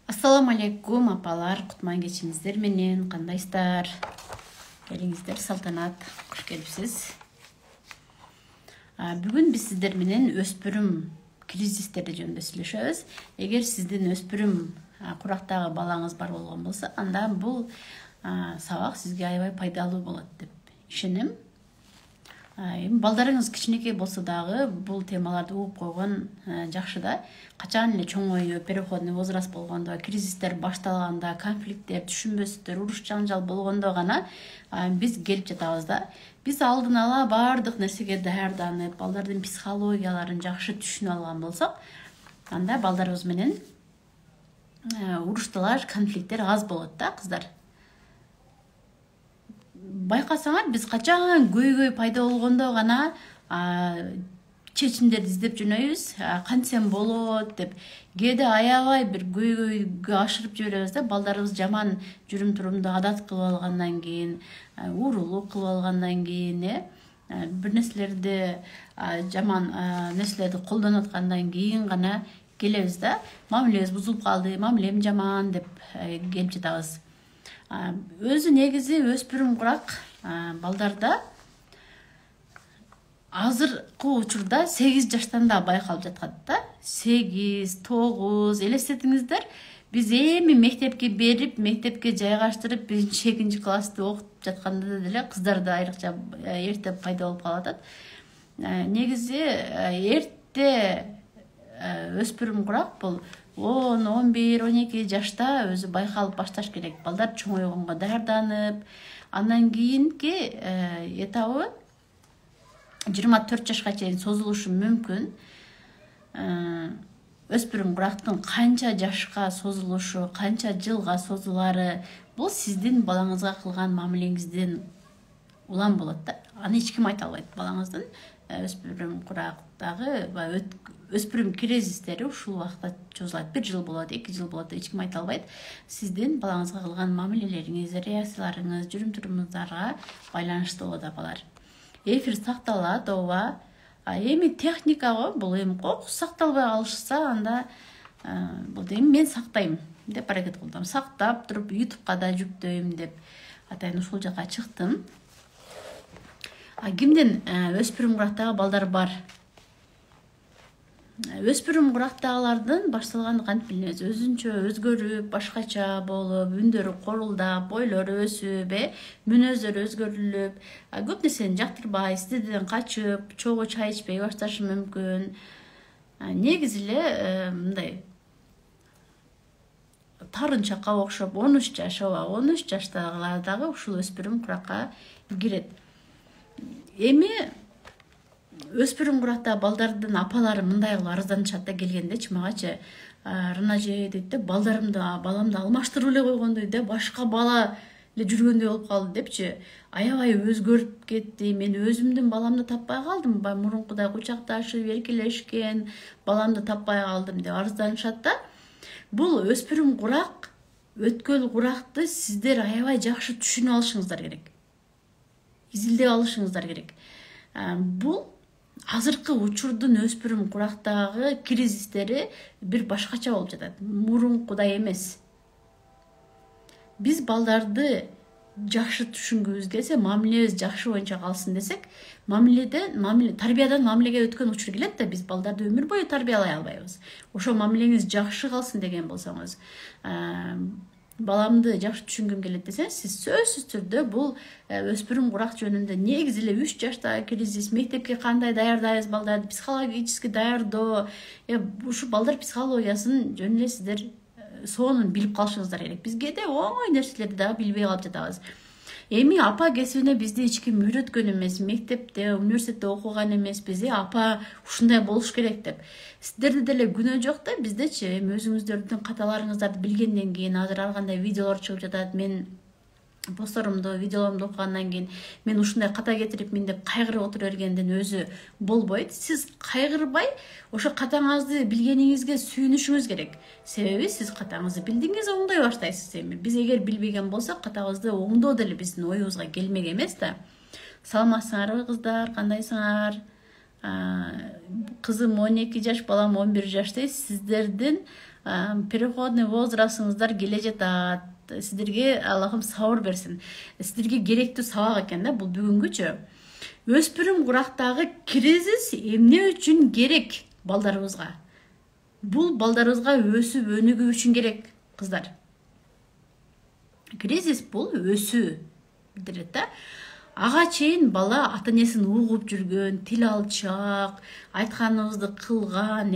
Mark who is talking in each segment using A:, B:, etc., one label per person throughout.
A: Ассаламу алейкум апалар, кутман кечиңиздер менен, кандайсыздар? Келиңиздер, Салтанат, куш келипсиз. Бүгүн биз сиздер менен өспүрүм кризистери жөнүндө сүйлөшөбүз. Эгер сиздин өспүрүм курактагы балаңыз бар болгон болсо, анда бул сабак сизге аябай пайдалуу болот деп ишенем. Балдарыңыз кичинекей болсо дагы бул темаларды угуп койгон жакшы да. Качан эле чоңоюп, переходный возраст болгондо, кризистер башталганда, конфликттер, түшүнбөсүздөр, уруш жаңжал болгондо гана биз келип жатабыз да. Биз алдын ала баардык нерсеге даярданып, балдардын психологияларын жакшы түшүнүп алган болсок, анда балдарыбыз менен урушталар, конфликттер аз болот да, кыздар. Байкасаңар, биз качан көйгөй пайда болгондо гана чечимдерди издеп жөнөйбүз, кантсем болот деп. Кээде аябай бир көйгөйгө ашырып жиберебиз да, балдарыбыз жаман жүрүм-турумду адат кылып алгандан кийин, уурулук кылып алгандан кийин, бир нерселерди жаман нерселерди колдонуп аткандан кийин гана келебиз да. Мамилебиз бузулуп калды, мамилем жаман деп келип жатабыз. Өзү негизи өспүрүм курак балдарда азыркы учурда 8 жаштан да байкалып жатат да. 8, 9, элестетиңиздер, биз эми мектепке берип, мектепке жайгаштырып, 1-2 классты окутуп жатканда деле кыздарда айрыкча эрте пайда болуп калат. Негизи эрте өспүрүм курак бул 10, 11, 12 жашта өзү байкалып башташ керек. Балдар чоңойгонго даярданып, андан кийинки этабы 24 жашка чейин созулушу мүмкүн. Өспүрүм курактын канча жашка созулушу, канча жылга созулары бул сиздин балаңызга кылган мамилеңизден улам болот да. Аны эч ким айта албайт. Балаңыздын өспүрүм курактагы өспүрүм кризистери ушул убакытта чозулат. 1 жыл болот, 2 жыл болот, эч ким айта албайт. Сиздин балаңызга кылган мамилелериңиз, реакцияларыңыз, жүрүм-турумуңуздарга байланыштуу болот апалар. Эфир сакталат, ооба. Эми техника го, бул эми кокус сакталбай калышса, анда бул эми мен сактайм деп аракет кылдым. Сактап туруп YouTube'га да жүктөйм деп атайын ушул жака чыктым. Кимдин өспүрүм курактагы балдар бар? Өспүрүм курактагылардын башталганы кантип билебиз? Өзүнчө өзгөрүп, башкача болуп, үндөрү корулдап, бойлору өсүп, мүнөздөрү өзгөрүлүп, көп нерсени жактырбай, сиздерден качып, чогуу чай ичпей башташы мүмкүн. Негизи эле мындай тарынчакка окшоп 13 жаш, 13 жаштагылар дагы ушул өспүрүм куракка кирет. Эми өспүрүм куракта балдардын апалары мындай кылып арызданышат да келгендечи магачы. Рына же дейт да, баламды алмаштырып эле койгондой да, башка бала эле жүргөндөй болуп калды депчи. Аябай өзгөрүп кетти. Мен өзүмдүн баламды таппай калдым. Мурункудай кучакташып, эркелешкен баламды таппай калдым деп арызданышат да. Бул өспүрүм курак, өткөл куракты сиздер аябай жакшы түшүнүп алышыңыздар керек. Изилдеп алышыңыздар керек. Бул азыркы учурдун өспүрүм курактагы кризистери бир башкача болуп жатат. Мурункудай эмес. Биз балдарды жакшы түшүнгүбүз келсе, мамилебиз жакшы боюнча калсын десек, тарбиядан мамилеге өткөн учур келет да, биз балдарды өмүр бою тарбиялай албайбыз. Ошо мамилеңиз жакшы калсын деген болсоңуз, баламды жакшы түшүнгүм келет десеңиз, сиз сөзсүз түрдө бул өспүрүм курак жөнүндө негизи эле 3 жаштагы кризис, мектепке кандай даярдайбыз балдарды, психологически даярдоо, ушу балдар психологиясын жөн эле сиздер сонун билип калышыңыздар керек. Биз кээде оңой нерселерди дагы билбей калып жатабыз. Эми апа кесибине бизди эч ким үйрөткөн эмес, мектепте, университетте окуган эмеспиз, апа ушундай болуш керек деп. Сиздерде деле күнөө жок да, биздечи эми өзүңүздөрдүн каталарыңыздарды билгенден кийин азыр ар кандай видеолор чыгып жатат. Мен посторумду, видеолорумду окугандан кийин мен ушундай ката кетирип деп кайгырып отура бергенден өзү болбойт. Сиз кайгырбай, ошо катаңызды билгениңизге сүйүнүшүңүз керек. Себеби сиз катаңызды билдиңиз, оңдой баштайсыз. Эми биз эгер билбеген болсок, катабызды оңдоо деле биздин оюбузга келмек эмес да. Саламатсыңарбы кыздар, кандайсыңар? Кызым 12 жаш, балам 11 жаш дейт. Сиздердин переходный возрастыңыздар келе жатат. Сіздерге Аллахым сабыр берсин. Сіздерге керектүү сабак экен да бул бүгүнгүчү. Өспүрүм курактагы кризис эмне үчүн керек балдарыбызга? Бул балдарыбызга өсүп өнүгүү үчүн керек, кыздар. Кризис бул өсүү билдирет да. Ага чейин бала ата-энесин угуп жүргөн, тил алчак, айтканыбызды кылган,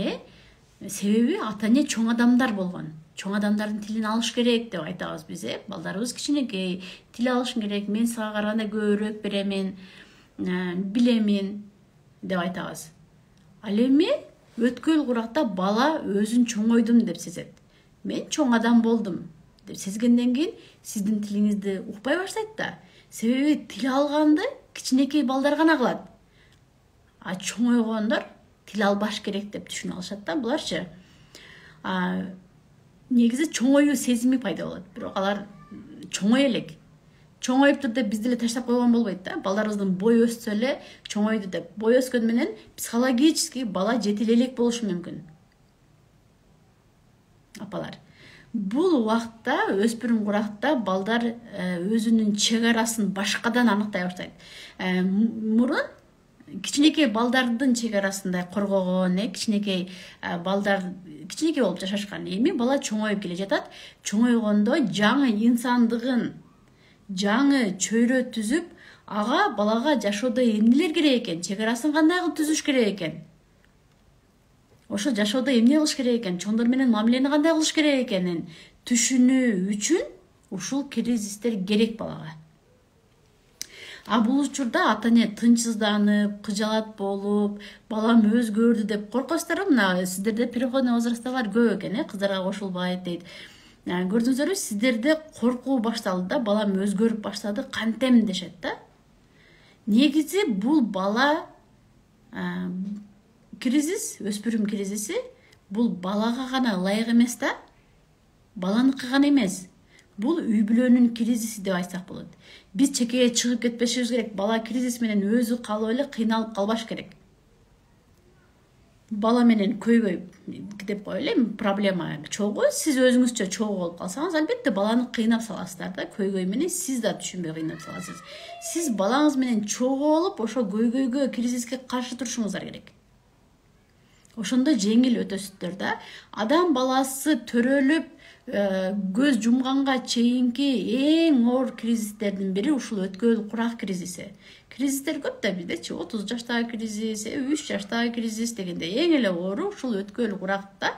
A: себеби ата-эне чоң адамдар болгон. Чоң адамдардын тилин алыш керек деп айтабыз биз, балдарыбыз кичинекей, тил алышың керек, мен сага караганда көбүрөөк беремин, билемин деп айтабыз. Ал эми өткөл куракта бала өзүн чоңойдум деп сезет. Мен чоң адам болдум деп сезгенден кийин сиздин тилиңизди укпай баштайт да. Себеби тил алганды кичинекей балдар гана кылат. А чоңойгондор тил албаш керек деп түшүнө алышат да буларчы. Негизи чоңоюу сезими пайда болот. Бирок алар чоңой элек. Чоңоюптур деп бизди эле таштап койгон болбойт да. Балдарыбыздын бою өссө эле чоңойду деп. Бой өскөн менен психологически бала жетиле элек болушу мүмкүн. Апалар. Бул убакта өспүрүм куракта балдар өзүнүн чек арасын башкадан аныктай баштайт. Мурун кичинекей балдардын чек арасындай коргогон, кичинекей балдар кичинекей болуп жашашкан. Эми бала чоңоюп келе жатат. Чоңойгондо жаңы инсандыгын, жаңы чөйрө түзүп, ага балага жашоодо эмнелер керек экен, чек арасын кандай кылып түзүш керек экен. Ошо жашоодо эмне кылыш керек экен, чоңдор менен мамилени кандай кылыш керек экенин түшүнүү үчүн ушул кризистер керек балага. Бул учурда ата-эне тынчсызданып, кыжалат болуп, балам өзгөрдү деп коркосуздар. Мына сиздерде переходный возрасттагылар көп экен, кыздарга кошулбайт дейт. Көрдүңүздөрбү, сиздерде коркуу башталды да, балам өзгөрүп баштады, кантем дешет да. Негизи бул бала кризис, өспүрүм кризиси, бул балага гана ылайык эмес да, баланыкы гана эмес. Бул үй бүлөнүн кризиси деп айтсак болот. Биз чекеге чыгып кетпешибиз керек. Бала кризис менен өзү калып эле кыйналып калбаш керек. Бала менен көйгөй деп коелу, проблема чогуу. Сиз өзүңүзчө чогуу болуп калсаңыз, албетте баланы кыйнап саласыздар да. Көйгөй менен сиз да түшүнбөй кыйнап саласыз. Сиз балаңыз менен чогуу болуп, ошо көйгөйгө, кризиске каршы турушуңуздар керек. Ошондо жеңил өтөсүздөр да. Адам баласы төрөлүп көз жумганга чейинки эң оор кризистердин бири ушул өткөл курак кризиси. Кризистер көп да биздечи, 30 жаштагы кризис, 3 жаштагы кризис дегенде эң эле оору ушул өткөл куракта.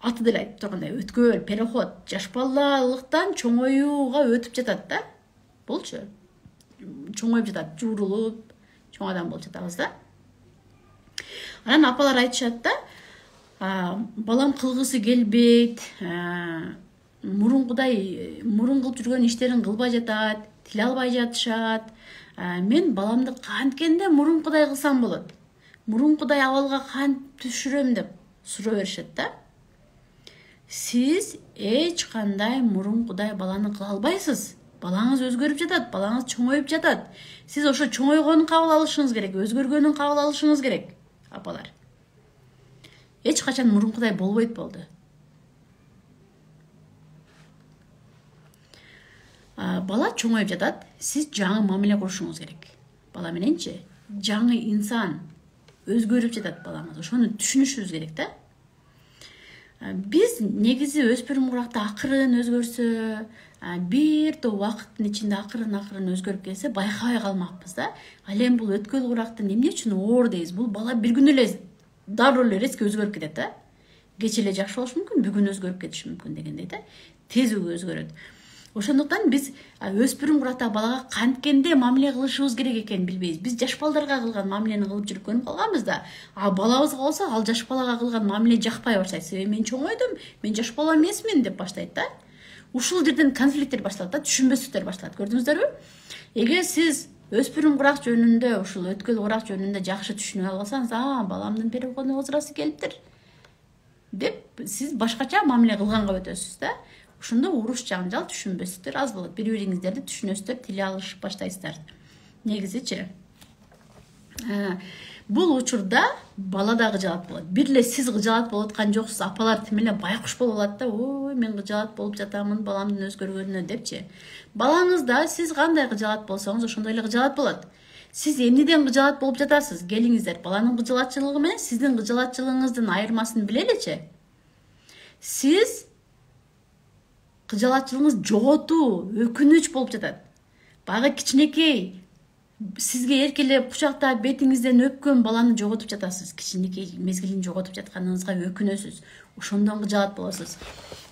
A: Аты деле айтып тургандай, өткөл, переход, жаш балалыктан чоңоюуга өтүп жатат да. Болчу. Чоңоюп жатат, жуурулуп, чоң адам болуп жатабыз да. Анан апалар айтышат да, балам кылгысы келбейт, мурун кылып жүргөн иштерин кылбай жатат, тил албай жатышат. Мен баламды канткенде мурункудай кылсам болот, мурункудай абалга кантип түшүрөм деп суроо беришет да. Сиз эч кандай мурункудай баланы кыла албайсыз. Балаңыз өзгөрүп жатат, балаңыз чоңоюп жатат. Сиз ошо чоңойгонун кабыл алышыңыз керек, өзгөргөнүн кабыл алышыңыз керек, апалар. Эч качан мурункудай болбойт болду. Бала чоңоюп жатат, сиз жаңы мамиле курушуңуз керек. Бала мененчи, жаңы инсан өзгөрүп жатат балаңыз. Ошону түшүнүшүңүз керек да. Биз негизи өспүрүм куракта акырын өзгөрсө, бир топ убакыттын ичинде акырын өзгөрүп келсе, байкабай калмакпыз да. Ал эми бул өткөл курактын эмне үчүн оор дейбиз? Бул бала бир күн эле дароо эле резко өзгөрүп кетет да. Кече эле жакшы болушу мүмкүн, бүгүн өзгөрүп кетиши мүмкүн дегендей да. Тез өзгөрөт. Ошондуктан биз өспүрүм куракта балага канткенде мамиле кылышыбыз керек экенин билбейбиз. Биз жаш балдарга кылган мамилени кылып жүрүп көнүп калганбыз да. Балабызга болсо ал жаш балага кылган мамиле жакпай баштайт. Себеби мен чоңойдум, мен жаш бала эмесмин деп баштайт да. Ушул жерден конфликттер башталат да, түшүнбөстүктөр башталат. Көрдүңүздөрбү? Эгер сиз өспүрүм курак жөнүндө, ушул өткөл курак жөнүндө жакшы түшүнүп алсаңыз, баламдын переходный возрасты келиптир деп сиз башкача мамиле кылганга өтөсүз да. Ошондо уруш жаңжал, түшүнбөстүктөр аз болот. Бири-бириңиздерди түшүнөсүздөр, тил алышып баштайсыздар. Негизичи. бул учурда бала да кыжаалат болот. Бир эле сиз кыжаалат болуп аткан жоксуз, апалар тим эле байкуш болуп алат да, ой мен кыжаалат болуп жатамын баламдын өзгөргөнүнө депчи. Балаңыз да сиз кандай кыжаалат болсоңуз ошондой эле кыжаалат болот. Сиз эмнеден кыжаалат болуп жатасыз? Келиңиздер, баланын кыжаалатчылыгы менен сиздин кыжаалатчылыгыңыздын айырмасын билеличи. Сиз кыжаалатчылыгыңыз жоготуу, өкүнүч болуп жатат. Багы кичинекей сизге эркелеп кучактап бетиңизден өпкөн баланы жоготуп жатасыз. Кичинекей мезгилин жоготуп жатканыңызга өкүнөсүз. Ошондон кыжаалат болосуз.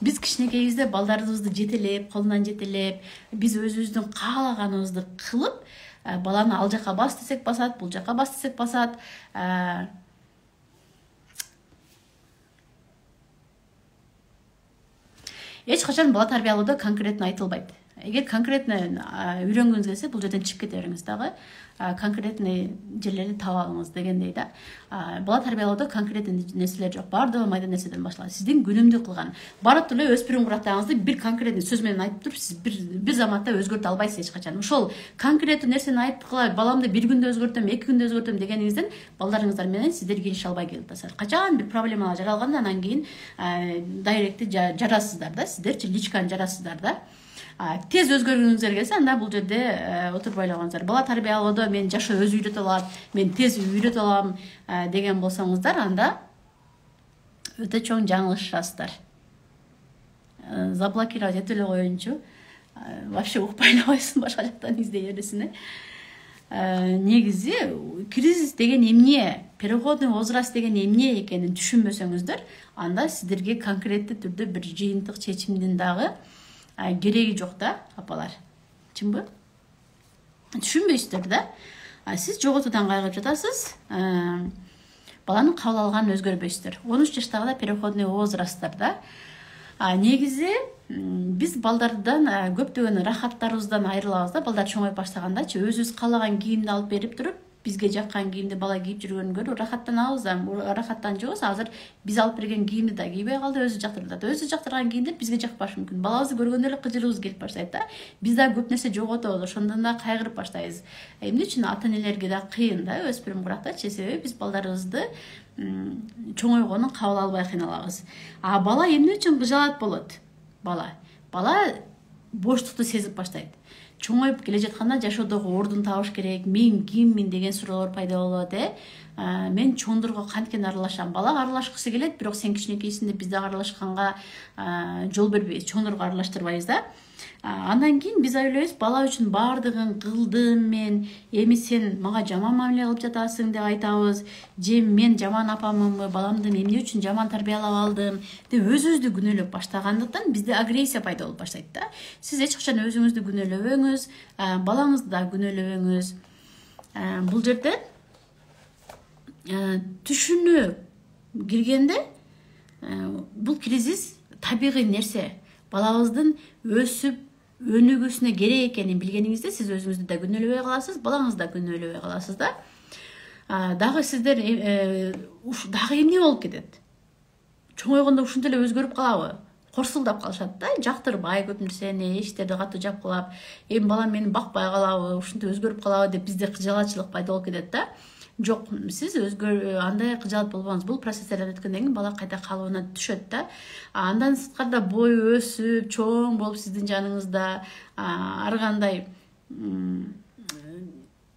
A: Биз кичинекейибизде балдарыбызды жетелеп, колунан жетелеп, биз өзүбүздүн каалаганыбызды кылып, баланы ал жака бас десек басат, бул жака бас десек басат. Эч качан бала тарбиялоодо конкретно айтылбайт. Эгер конкретно үйрөнгүңүз келсе, бул жерден чыгып кете бериңиз дагы. Конкретный жерлерди таап алыңыз дегендей да. Бала тарбиялоодо конкретный нерселер жок. Бардыгы майда нерседен башталат. Сиздин күнүмдүк кылган. Барып эле өспүрүм курактагыңызды бир конкретный сөз менен айтып туруп, сиз бир заматта өзгөртө албайсыз эч качан. Ошол конкреттүү нерсени айтып кыла, баламды бир күндө өзгөртөм, 2 күндө өзгөртөм дегениңизден балдарыңыздар менен сиздер келише албай келип атасыздар. Качан бир проблемалар жаралганда анан кийин дайректти жарасыздар да, сиздерчи личканы жарасыздар да. Тез өзгөргүңүздөр келсе, анда бул жерде отурбай эле коюңуздар. Бала тарбиялоодо мен жашоо өзү үйрөтө алат, мен тез үйрөтө алам деген болсоңуздар, анда өтө чоң жаңылышасыздар. Заблокировать этип эле коеюнчу. Вообще укпай эле койсун, башка жактан издей бересиң. Негизи кризис деген эмне, переходный возраст деген эмне экенин түшүнбөсөңүздөр, анда сиздерге конкреттүү түрдө бир жыйынтык чечимдин дагы кереги жок да, апалар. Чынбы? Түшүнбөйсүздөр да. Сиз жоготуудан кайгырып жатасыз. Баланын кабыл алганын өзгөрбөйсүздөр. 13 жаштагы да переходный возрасттарда. Негизи биз балдардан көптөгөн рахаттарыбыздан айрылабыз да. Балдар чоңоюп баштагандачы өзүбүз каалаган кийимди алып берип туруп, бизге жаккан кийимди бала кийип жүргөнүн көрүп рахаттанабыз да. Рахаттанчубуз. Азыр биз алып берген кийимди да кийбей калды, өзү жактырып атат. Өзү жактырган кийимдер бизге жакпашы мүмкүн. Балабызды көргөндө эле кыжырыбыз келип баштайт да. Биз да көп нерсе жоготобуз, ошондон да кайгырып баштайбыз. Эмне үчүн ата-энелерге да кыйын да, өспүрүм курактачы, себеби биз балдарыбызды чоңойгонун кабыл албай кыйналабыз. Бала эмне үчүн кыжаалат болот? Бала боштукту сезип баштайт. Чоңоюп келе жатканда жашоодогу ордун табыш керек, мен киммин деген суроолор пайда болот. Мен чоңдурга канткен аралашам? Бала аралашкысы келет, бирок сен кичинекейсиң деп бизде аралашканга жол бербейбиз, чоңдурга аралаштырбайбыз да. Андан кийин биз ойлойбуз, бала үчүн бардыгын кылдым мен, эми сен мага жаман мамиле кылып жатасың деп айтабыз. Же мен жаман апамынбы, баламды эмне үчүн жаман тарбиялап алдым деп өзүбүздү күнөөлөп баштагандыктан бизде агрессия пайда болуп баштайт да. Сиз эч качан өзүңүздү күнөөлөбөңүз, балаңызды да күнөөлөбөңүз. Бул жерде түшүнүү киргенде бул кризис табигый нерсе. Балабыздын өсүп өнүгүүсүнө керек экенин билгениңизде сиз өзүңүздү да күнөөлөбөй каласыз, балаңызды да күнөөлөбөй каласыз да. Дагы сиздер дагы эмне болуп кетет? Чоңойгондо ушинтип эле өзгөрүп калабы? Корсулдап калышат да, жактырбай көп нерсени, эшиктерди катуу жапкылап, эми балам мени бакпай калабы, ушинтип өзгөрүп калабы деп бизде кыжаалатчылык пайда болуп кетет да. Жок, сиз андай кыжаалат болбоңуз. Бул процесстерден өткөндөн кийин бала кайта калыбына түшөт да. Андан сырткарда бою өсүп, чоң болуп сиздин жаныңызда ар кандай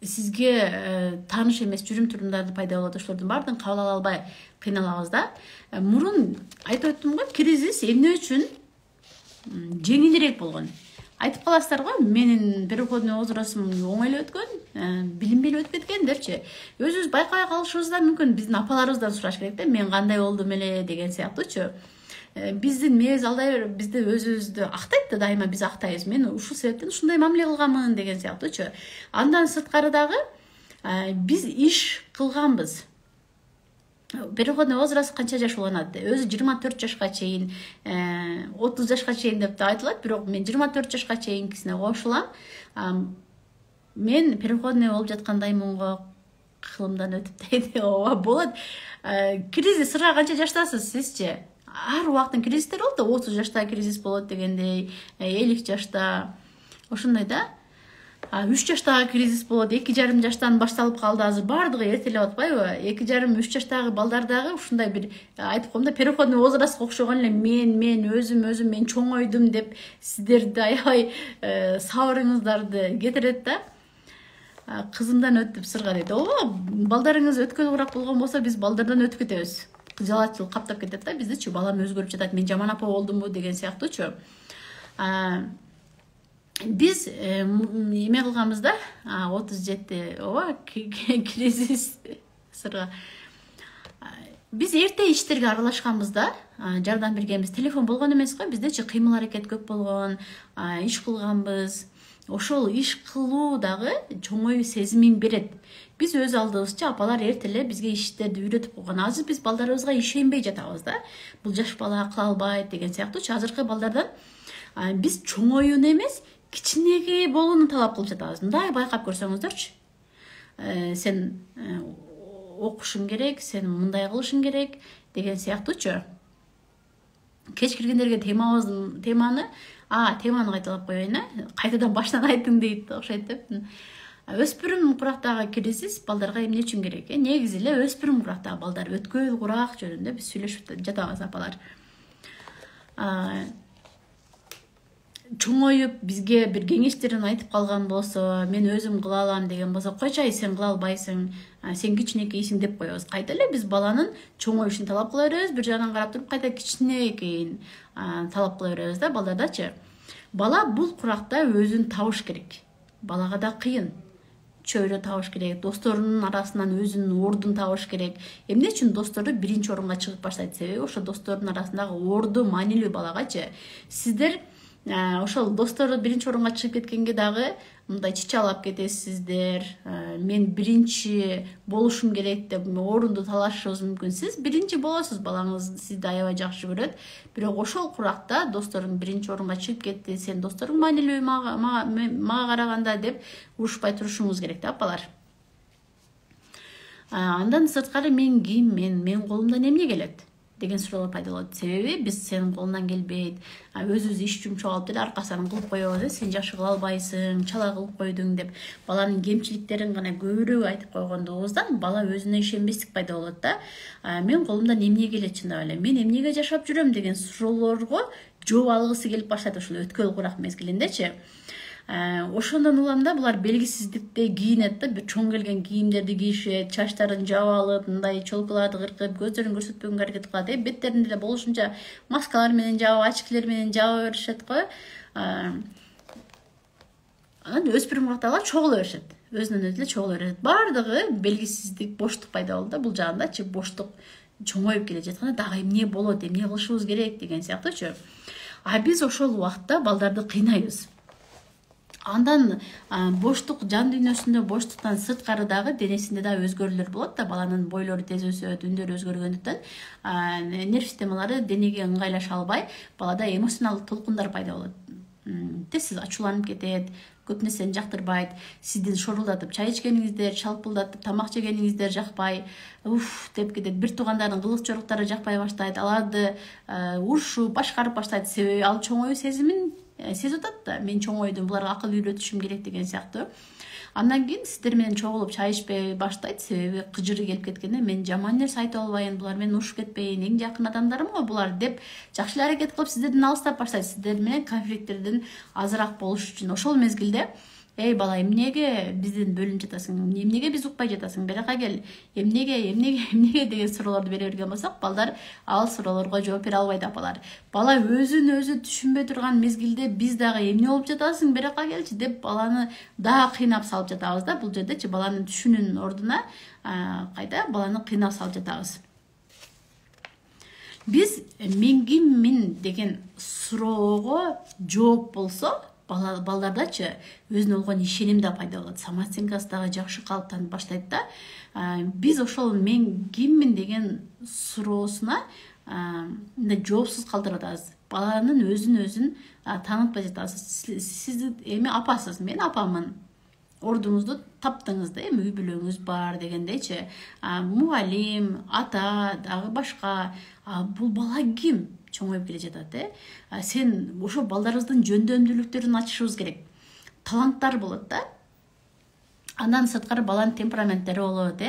A: сизге тааныш эмес жүрүм-турумдарды пайда болот. Ошолордун баардыгын кабыл ала албай кыйналабыз да. Мурун айтып өттүм го, кризис эмне үчүн жеңилирээк болгон. Айтып каласыздар го, менин переходный возрастым оңой эле өткөн, билинбей эле өтүп кеткен депчи. Өзүбүз байкабай калышыбыз да мүмкүн. Биздин апаларыбыздан сураш керек да, мен кандай болдум эле деген сыяктуучу. Биздин мебиз алдай бизди өзүбүздү актайт да, дайыма биз актайбыз. Мен ушул себептен ушундай мамиле кылганмын деген сыяктуучу. Андан сырткары дагы биз иш кылганбыз. Переходный возраст канча жаш уланат? Өзү 24 жашка чейин, 30 жашка чейин деп да айтылат, бирок мен 24 жашка чейинкисине кошулам. Мен переходный болуп жаткандаймын го, кылымдан өтүп дейт. Ооба болот. Кризис сырга канча жаштасыз сизчи? Ар убактын кризистери болот да, 30 жашта кризис болот дегендей, 50 жашта. Ошондой да. 3 жаштагы кризис болот, 2,5 жаштан башталып калды, азыр баардыгы эртелеп атпайбы? 2,5-3 жаштагы балдар дагы ушундай бир айтып коемда, переходный возрастка окшогон эле мен өзүм мен чоңойдум деп сиздерди аябай сабырыңыздарды кетирет да. Кызымдан өтүп сырга дейт. Ооба, балдарыңыз өткөлүгүрөөк болгон болсо, биз балдардан өтүп кетебиз. Жалачылык каптап кетет да биздичи. Балам өзгөрүп жатат, мен жаман апа болдумбу деген сыяктуучу. Биз эме кылганбыз да, 37 ооба кризис сырга. Биз эрте иштерге аралашканбыз да, жардам бергенбиз. Телефон болгон эмес го, биздечи кыймыл аракет көп болгон, иш кылганбыз. Ошол иш кылуу дагы чоңоюу сезимин берет. Биз өз алдыбызча апалар эртеле бизге иштерди үйрөтүп койгон. Азыр биз балдарыбызга ишенбей жатабыз да. Бул жаш бала кыла албайт деген сыяктуучу. Азыркы балдардан биз чоңоюуну эмес, кичинеге болууну талап кылып жатабыз. Мындай байкап көрсөңүздөрчү. Сен окушуң керек, сен мындай кылышың керек деген сыяктуучу. Кеч киргендерге теманы кайталап коеюн, кайтадан баштан айтың дейт окшойт деп. Өспүрүм курактагы кризис балдарга эмне үчүн керек? Негизи эле өспүрүм курактагы балдар өткөл курак жөнүндө биз сүйлөшүп жатабыз апалар. Чоңоюп бизге бир кеңештерин айтып калган болсо, мен өзүм кыла алам деген болсо, койчай сен кыла албайсың, сен кичинекейсиң деп коебуз. Кайта эле биз баланын чоңоюшун талап кыла беребиз, бир жагынан карап туруп кайта кичинекейин талап кыла беребиз да балдардачы. Бала бул куракта өзүн табыш керек. Балага да кыйын. Чөйрө табыш керек, досторунун арасынан өзүнүн ордун табыш керек. Эмне үчүн достору биринчи орунга чыгып баштайт? Себеби ошо достордун арасындагы орду маанилүү балагачы. Сиздер ошол достору биринчи орунга чыгып кеткенге дагы мындай чычалап кетесиздер. Мен биринчи болушум керек деп орунду талашышыбыз мүмкүн. Сиз биринчи болосуз, балаңыз сизди аябай жакшы көрөт. Бирок ошол куракта досторуң биринчи орунга чыгып кетти, сен досторуң маанилүү мага караганда деп урушпай турушуңуз керек да апалар. Андан сырткары мен ким, мен колумдан эмне келет деген суроолор пайда болот. Себеби биз сенин колуңдан келбейт, өзүбүз иш жумшап алып деле аркасынан кылып коебуз, сен жакшы кыла албайсың, чала кылып койдуң деп баланын кемчиликтерин гана көбүрөөк айтып койгондугубуздан бала өзүнө ишенбестик пайда болот да. Мен колумдан эмне келет чындап эле, мен эмнеге жашап жүрөм деген суроолорго жооп алгысы келип баштайт ушул өткөл курак мезгилиндечи. Ошондон улам да булар белгисиздикте кийинет да, бир чоң келген кийимдерди кийишет, чачтарын жаап алып, мындай чолкуларды кыркып, көздөрүн көрсөтпөгөнгө аракет кылат. Беттерин деле болушунча маскалар менен жаап, очкилер менен жаап беришет го. Анан өспүрүм курактагылар чогула беришет. Өзүнөн өзү эле чогула берет. Бардыгы белгисиздик, боштук пайда болду да бул жагындачы, боштук чоңоюп келе жатканда дагы эмне болот, эмне кылышыбыз керек деген сыяктуучу. Биз ошол убакта балдарды кыйнайбыз. Андан боштук жан дүйнөсүндө боштуктан сырткары дагы денесинде дагы өзгөрүүлөр болот да, баланын бойлору тез өсөт, үндөрү өзгөргөндүктөн нерв системалары денеге ыңгайлаша албай, балада эмоционалдык толкундар пайда болот. Тез ачууланып кетет, көп нерсени жактырбайт, сиздин шорулдатып чай ичкениңиздер, шалпылдатып тамак жегениңиздер жакпай, деп кетет. Бир туугандардын кылык жоруктары жакпай баштайт, аларды урушуп, башкарып баштайт. Себеби ал чоңоюу сезимин сезип атат да, мен чоңойдум, буларга акыл үйрөтүшүм керек деген сыяктуу. Андан кийин сиздер менен чогулуп чай ичпей баштайт, себеби кыжыры келип кеткенде мен жаман нерсе айта албайын, булар менен урушуп кетпейин, эң жакын адамдарым го булар деп жакшы эле аракет кылып сиздерден алыстап баштайт. Сиздер менен конфликттердин азыраак болуш үчүн. Ошол мезгилде эй бала, эмнеге бизден бөлүнүп жатасың, эмнеге биз укпай жатасың, берака кел, эмнеге деген суроолорду бере берген болсок, балдар ал суроолорго жооп бере албайт апалар. Бала өзүн өзү түшүнбөй турган мезгилде биз дагы эмне болуп жатасың, берака келчи деп баланы дагы кыйнап салып жатабыз да. Бул жердечи баланын түшүнүүнүн ордуна кайта баланы кыйнап салып жатабыз. Биз мен киммин деген суроого жооп болсо, балдардачы өзүнө болгон ишеним да пайда болот, самооценкасы дагы жакшы калыптанып баштайт да. Биз ошол мен киммин деген суроосуна жоопсуз калтырып атабыз. Баланын өзүн таанытпай жатабыз. Сиз эми апасыз, мен апамын. Ордуңузду таптыңыз да, эми үй бүлөңүз бар дегендейчи. Мугалим, ата, дагы башка. Бул бала ким? Чоңоюп келе жатат, Сен ошо балдарыбыздын жөндөмдүүлүктөрүн ачышыбыз керек. таланттар болот да. Андан сырткары баланын темпераменттери болот,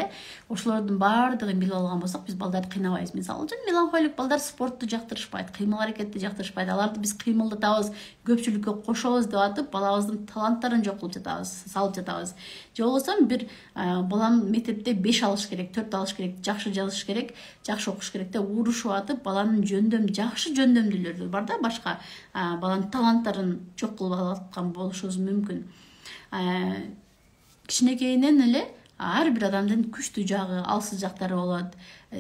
A: ошолордун баардыгын билип алган болсок, биз балдарды кыйнабайбыз. Мисалы үчүн меланхолик балдар спортту жактырышпайт, кыймыл аракетти жактырышпайт. Аларды биз кыймылдатабыз, көпчүлүккө кошобуз деп атып, балабыздын таланттарын жок кылып жатабыз, салып жатабыз. Же болбосо бир балам мектепте 5 алыш керек, 4 алыш керек, жакшы жазыш керек, жакшы окуш керек деп урушуп атып, баланын жакшы жөндөмдүүлөрү бар да, башка баланын таланттарын жок кылып аткан болушубуз мүмкүн. Кичинекейинен эле ар бир адамдын күчтүү жагы, алсыз жактары болот.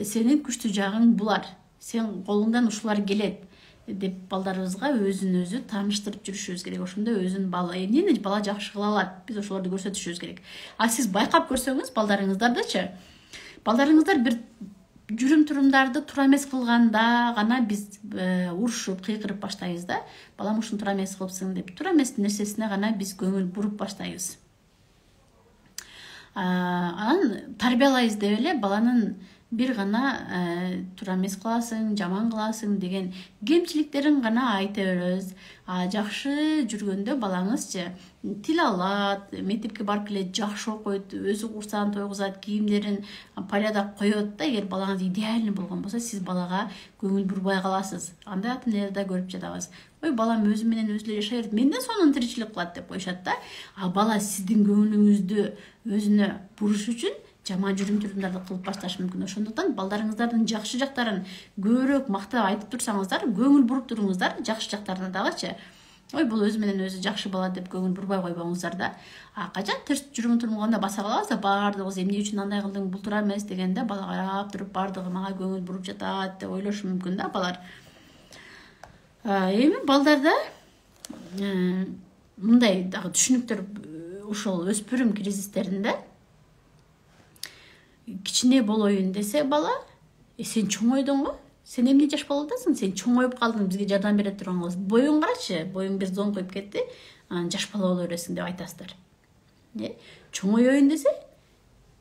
A: Сенин күчтүү жагың булар. Сен колуңдан ушулар келет деп балдарыбызга өзүн өзү тааныштырып жүрүшүбүз керек. Ошондо өзүн эмнени бала жакшы кыла алат, биз ошолорду көрсөтүшүбүз керек. Сиз байкап көрсөңүз балдарыңыздардычы, балдарыңыздар бир жүрүм-турумдарды туура эмес кылганда гана биз урушуп, кыйкырып баштайбыз да. Балам ушуну туура эмес кылыпсың деп, туура эмес нерсесине гана биз көңүл буруп баштайбыз. Анан тарбиялайбыз деп эле баланын бир гана туура эмес кыласың, жаман кыласың деген кемчиликтерин гана айта беребиз. Жакшы жүргөндө балаңызчы тил алат, мектепке барып келет, жакшы окуйт, өзү курсан тойгузат, кийимдерин порядок коет да. Эгер балаңыз идеальный болгон болсо, сиз балага көңүл бурбай каласыз. Андай ата-энелерди да көрүп жатабыз. Ой, балам өзү менен өзү эле жашай берет, менден сонун тиричилик кылат деп коюшат да. Бала сиздин көңүлүңүздү өзүнө буруш үчүн жаман жүрүм-турумдарды кылып башташы мүмкүн. Ошондуктан балдарыңыздардын жакшы жактарын көбүрөөк мактап айтып турсаңыздар, көңүл буруп туруңуздар жакшы жактарына дагычы. Ой, бул өзү менен өзү жакшы бала деп көңүл бурбай койбоңуздар да. Качан терс жүрүм-турум кылганда баса калабыз да, баардыгыбыз эмне үчүн андай кылдың, бул туура эмес дегенде бала карап туруп баардыгы мага көңүл буруп жатат деп ойлошу мүмкүн да балар. Эми балдарда мындай дагы түшүнүктөр ошол өспүрүм кризистеринде кичине болоюн десе бала, сен чоңойдуң го, сен эмне жаш болуп атасың, сен чоңоюп калдың, бизге жардам бере турган кыз. Боюң карачы, боюң бир зоңкуюп кетти, жаш бала боло бересиң деп айтасыздар. Чоңоюн десе,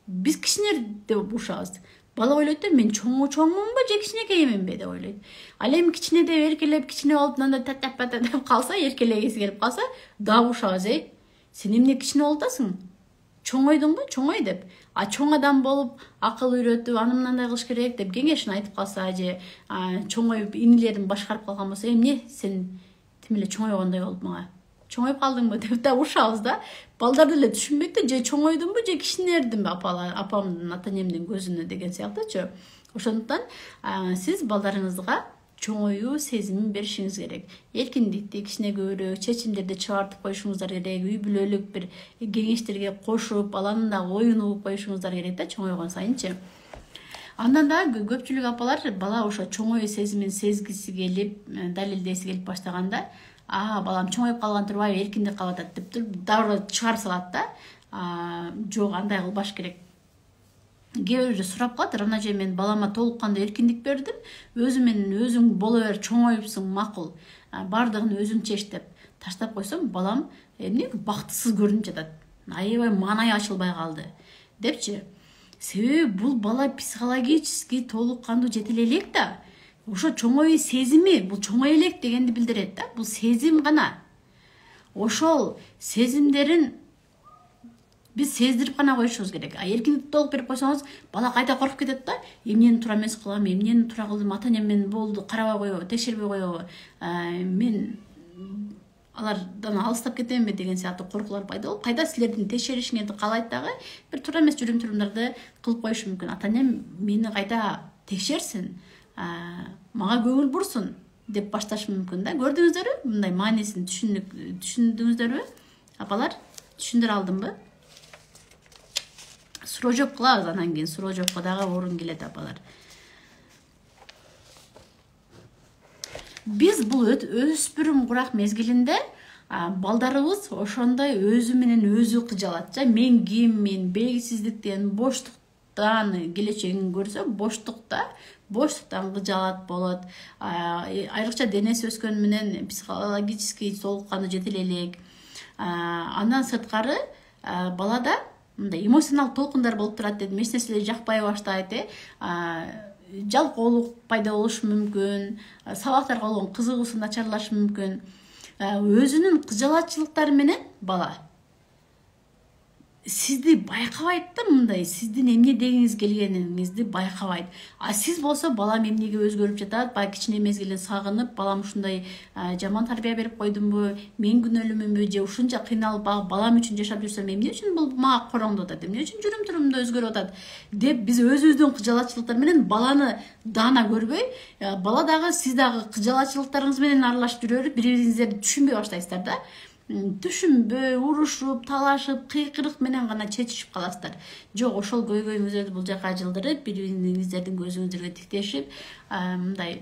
A: биз кичинер деп урушабыз. Бала ойлойт да, мен чоңмунбу же кичинекейминби деп ойлойт. Ал эми кичине деп эркелеп, кичине болуп мындай таттапата деп калса, эркелегиси келип калса, дагы урушабыз, сен эмне кичине болуп атасың? Чоңойдуңбу, чоңой деп. Чоң адам болуп, акыл үйрөтүп, аны мындай кылыш керек деп кеңешин айтып калса, же чоңоюп инилерин башкарып калган болсо, эмне сен тим эле чоңойгондой болуп мага чоңоюп калдыңбы деп да урушабыз да. Балдар деле түшүнбөйт да, же чоңойдумбу, же кичинердимби апамдын, ата-энемдин көзүнө деген сыяктуучу. Ошондуктан сиз балдарыңызга чоңоюу сезимин беришиңиз керек. Эркиндикти кичине көбүрөөк, чечимдерди чыгартып коюшуңуздар керек, үй бүлөлүк бир кеңештерге кошуп, баланын да оюн угуп коюшуңуздар керек да, чоңойгон сайынчы. Андан да көпчүлүк апалар бала ошо чоңоюу сезимин сезгиси келип, далилдеси келип баштаганда, балам чоңоюп калган турбайбы, эркиндик калып атат деп туруп дагы чыгарып салат да. Жок, андай кылбаш керек. Кээ бирөө сурап калат, равножей мен балама толук кандай эркиндик бердим, өзү менен өзүң боло бер, чоңоюпсуң, макул, бардыгын өзүң чеч деп таштап койсом, балам эмне бактысыз көрүнүп жатат, аябай маанайы ачылбай калды депчи. Себеби бул бала психологически толук кандуу жете элек да. Ошо чоңоюу сезими, бул чоңой элек дегенди билдирет да. Бул сезим гана. Ошол сезимдерин биз сездирип гана коюшубуз керек. Эркиндикти толук берип койсоңуз, бала кайта коркуп кетет да. Эмнени туура эмес кылам, эмнени туура кылдым, ата-энем мени болду, карабай коебу, текшербей коебу, мен алардан алыстап кетемби деген сыяктуу коркуулар пайда болуп, кайда силердин текшеришиңерди каалайт дагы бир туура эмес жүрүм-турумдарды кылып коюшу мүмкүн. Ата-энем мени кайда текшерсин, мага көңүл бурсун деп башташы мүмкүн да. Көрдүңүздөрбү? Мындай маанисин түшүндүңүздөрбү? Апалар, түшүндүрө алдымбы? Суроо жооп кылабыз, анан кийин суроо жоопко дагы орун келет апалар. Биз бул өспүрүм курак мезгилинде балдарыбыз ошондой өзү менен өзү кыжалат. Мен киммин, белгисиздиктен, боштуктан келечегин көрсө, боштуктан кыжалат болот. Айрыкча денеси өскөн менен психологически толук кандуу жете элек. Андан сырткары балада мындай эмоционалдык толкундар болуп турат дедим. Эч нерселер жакпай баштайт, жалкоолук пайда болушу мүмкүн, сабактарга болгон кызыгуусу начарлашы мүмкүн. Өзүнүн кыжалатчылыктары менен бала сизди байкабайт да, мындай сиздин эмне дегиңиз келгениңизди байкабайт. А сиз болсо балам эмнеге өзгөрүп жатат, баягы кичине мезгилден сагынып, балам ушундай жаман тарбия берип койдумбу, мен күнөөлүүмүнбү, же ушунча кыйналып балам үчүн жашап жүрсөм эмне үчүн бул мага короңдуп атат, эмне үчүн жүрүм турумда өзгөрүп атат деп биз өзүбүздүн кыжалатчылыктар менен баланы даана көрбөй, бала дагы сиз дагы кыжалатчылыктарыңыз менен аралашып жүрөрүп, бири-бириңиздерди түшүнбөй баштайсыздар да. Түшүнбөй, урушуп, талашып, кыйкырык менен гана чечишип каласыздар. Жок, ошол көйгөйүңүздөрдү бул жака жылдырып, бири-бириңиздердин көзүңүздөргө тиктешип, мындай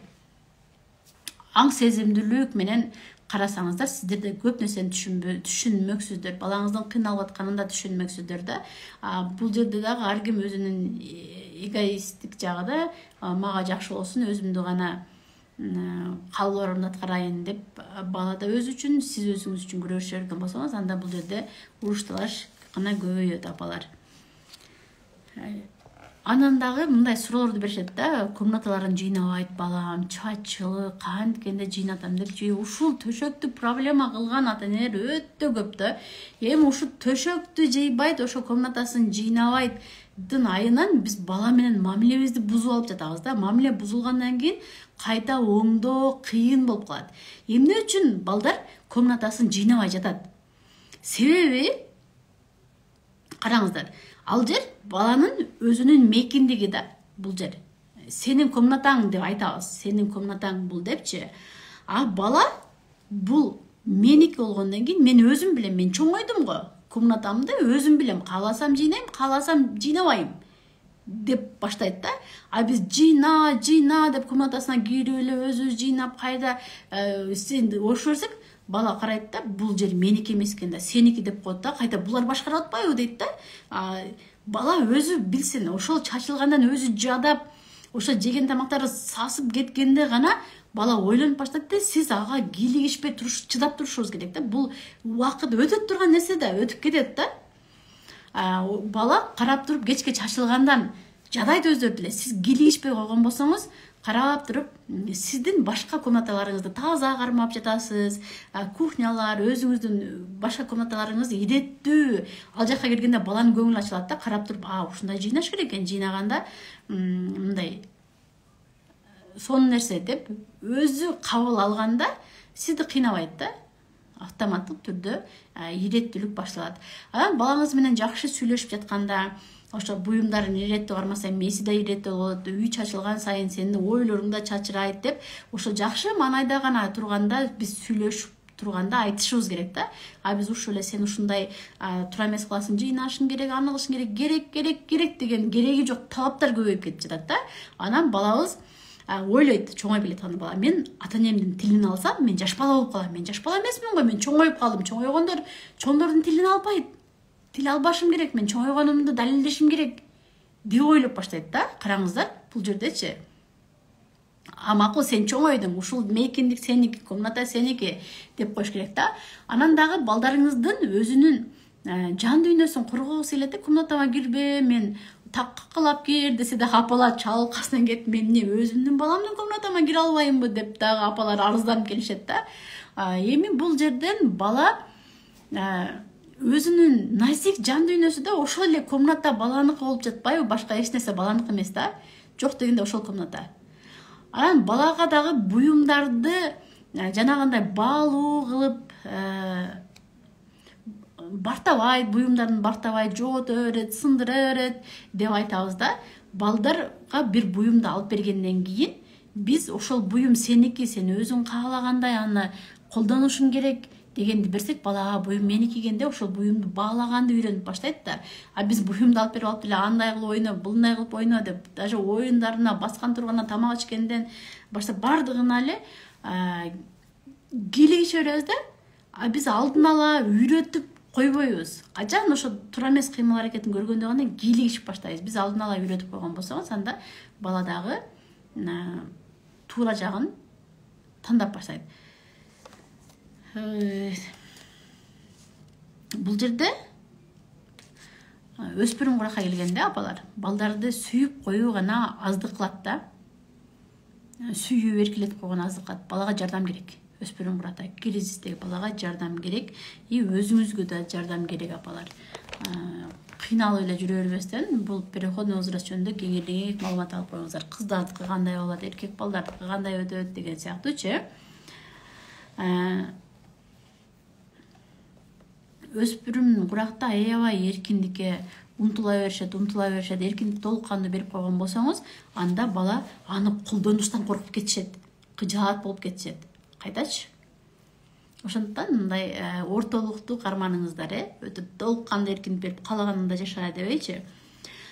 A: аң сезимдүүлүк менен карасаңыздар, сиздер да көп нерсени түшүнмөксүздөр. Балаңыздын кыйналып атканын да түшүнмөксүздөр да. Бул жерде дагы ар ким өзүнүн эгоисттик жагы да, мага жакшы болсун, өзүмдү гана каалоорумду аткарайын деп бала да өзү үчүн, сиз өзүңүз үчүн күрөшө берген болсоңуз, анда бул жерде уруш талаш гана көбөйөт апалар. Анан дагы мындай суроолорду беришет да, комнаталарын жыйнабайт балам, чачылы, канткенде жыйнатам депчи. Ушул төшөктү проблема кылган ата энелер өтө көп да. Эми ушу төшөктү жыйбайт, ошо комнатасын жыйнабайт айынан биз бала менен мамилебизди бузуп алып жатабыз да. Мамиле бузулгандан кийин кайта оңдоо кыйын болуп калат. Эмне үчүн балдар комнатасын жыйнабай жатат? Себеби караңыздар, ал жер баланын өзүнүн мейкиндиги да. Бул жер сенин комнатаң деп айтабыз. Сенин комнатаң бул депчи. А бала бул меники болгондон кийин мен өзүм билем, мен чоңойдум го. Комнатамды өзүм билем, кааласам жыйнайм, кааласам жыйнабайм деп баштайт да. А биз жыйна деп комнатасына кирип эле өзүбүз жыйнап кайда сен ошо берсек, бала карайт да, бул жер меники эмес экен да, сеники деп коет да, кайта булар башкарып атпайбы дейт да. Бала өзү билсин, ошол чачылгандан өзү жадап, ошо жеген тамактары сасып кеткенде гана бала ойлонуп баштайт да, сиз ага кийлигишпей чыдап турушуңуз керек да. Бул убакыт өтүп турган нерсе да, өтүп кетет да. Бала карап туруп кечке чачылгандан жадайт өздөрү деле. Сиз кийлигишпей койгон болсоңуз, карап туруп сиздин башка комнаталарыңызды таза кармап жатасыз. Кухнялар, өзүңүздүн башка комнаталарыңыз иреттүү. Ал жака келгенде баланын көңүлү ачылат да, карап туруп, ушундай жыйнаш керек экен, жыйнаганда мындай сонун нерсе деп өзү кабыл алганда сизди кыйнабайт да. Автоматтык түрдө иреттүүлүк башталат. Анан балаңыз менен жакшы сүйлөшүп жатканда, ошо буюмдарын иреттүү кармаса, меси да иреттүү болот, үй чачылган сайын сенин ойлоруң да чачырайт деп, ошо жакшы маанайда гана турганда биз сүйлөшүп турганда айтышыбыз керек да. Биз ушул эле сен ушундай тура эмес кыласың, жыйнашың керек, аны кылышың керек деген кереги жок талаптар көбөйүп кетип жатат да. Анан балабыз ойлойт, чоңоюп келаткан бала, мен ата энемдин тилин алсам, мен жаш бала болуп калам. Мен жаш бала эмесмин го, мен чоңоюп калдым. Чоңойгондор чоңдордун тилин албайт. Тил албашым керек, мен чоңойгонумду далилдешим керек деп ойлоп баштайт да. Караңыздар, бул жердечи. Макул, сен чоңойдуң, ушул мейкиндик сеники, комната сеники деп коюш керек да. Анан дагы балдарыңыздын өзүнүн жан дүйнөсүн коргоосу келет. Комнатама кирбе, мен таккалап кир десе да апалар чалкасынан кетип, мен эмне өзүмдүн баламдын комнатама кире албаймбы деп дагы апалар арызданып келишет да. Эми бул жерден бала өзүнүн назик жан дүйнөсү да ошол эле комната баланыкы болуп жатпайбы? Башка эч нерсе баланыкы эмес да. Жок дегенде ошол комната. Анан балага дагы буюмдарды жанагындай баалуу кылып бартабайт, буюмдарын бартабайт, жогото берет, сындыра берет деп айтабыз да. Балдарга бир буюмду алып бергенден кийин биз ошол буюм сеники, сен өзүң каалагандай аны колдонушуң керек дегенди берсек, балага буюм меники экенде ошол буюмду баалаганды үйрөнүп баштайт да. Биз буюмду алып берип алып эле андай кылып ойно, булдай кылып ойно деп, даже оюндарына баскан турганда, тамак ичкенден баштап бардыгына эле кийлигише беребиз да. Биз алдын ала үйрөтүп койбойбуз. Качан ошо туура эмес кыймыл аракетин көргөндө гана кийлигишип баштайбыз. Биз алдын ала үйрөтүп койгон болсоңуз, анда бала дагы туура жагын тандап баштайт. Бул жерде өспүрүм куракка келгенде апалар, балдарды сүйүп коюу гана аздык кылат да. Сүйүү, эркелетип койгон аздык кылат. Балага жардам керек. Өспүрүм куракта кризистеги балага жардам керек, и өзүңүзгө да жардам керек апалар. кыйналып эле жүрө бербестен бул переходный возраст жөнүндө кеңирээк маалымат алып коюңуздар. Кыздардыкы кандай болот, эркек балдардыкы кандай өтөт деген сыяктуучу. Өспүрүм куракта аябай эркиндикке умтула беришет, эркиндик толук кандуу берип койгон болсоңуз, анда бала аны колдонуштан коркуп кетишет, кыжаат болуп кетишет. Кайтачы? Ошондуктан мындай ортолукту карманыңыздар, өтө толук кандуу эркиндик берип каалаганында жаша дебейчи.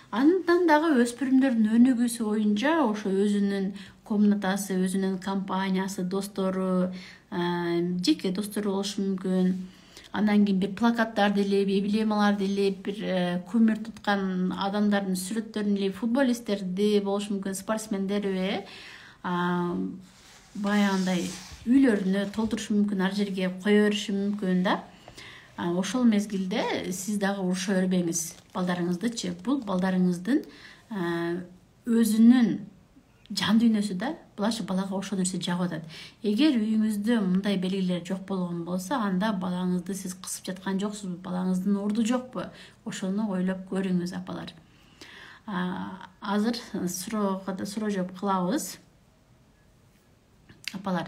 A: Андан дагы өспүрүмдөрдүн өнүгүүсү боюнча ошо өзүнүн комнатасы, өзүнүн компаниясы, достору, жеке достору болушу мүмкүн. Андан кийин бир плакаттарды илип, эмблемаларды илип, бир кумир туткан адамдардын сүрөттөрүн илип, футболисттерди болушу мүмкүн, спортсмендерби, баягындай үйлөрүнө толтурушу мүмкүн, ар жерге кое бериши мүмкүн да. Ошол мезгилде сиз дагы уруша бербеңиз балдарыңыздычы. Бул балдарыңыздын өзүнүн жан дүйнөсү да. Буларчы балага ошол нерсе жагып атат. Эгер үйүңүздө мындай белгилер жок болгон болсо, анда балаңызды сиз кысып жаткан жоксузбу, балаңыздын орду жокпу? Ошону ойлоп көрүңүз, апалар. Азыр суроо жооп кылабыз. Апалар,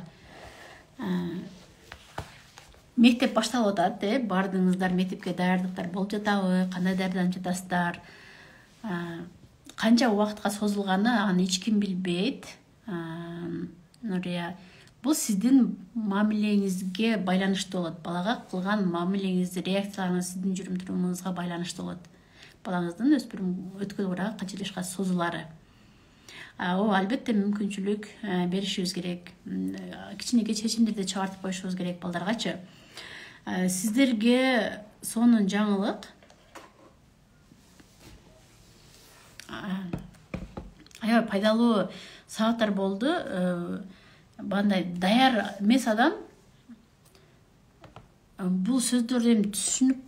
A: мектеп башталып атат, бардыңыздар, мектепке даярдыктар болуп жатабы, кандай даярданып жатасыздар? Канча убакытка созулганы аны эч ким билбейт. Нурия, бул сиздин мамилеңизге байланыштуу болот. Балага кылган мамилеңиз, реакцияларыңыз сиздин жүрүм турумуңузга байланыштуу болот. Балаңыздын өспүрүм өткөн урагы канча жашка созулары. Албетте мүмкүнчүлүк беришибиз керек. Кичинекей чечимдерди чыгартып коюшубуз керек балдаргачы. Сиздерге сонун жаңылык. Аябай пайдалуу сааттар болду. Бандай даяр эмес адам бул сөздөрдү эми түшүнүп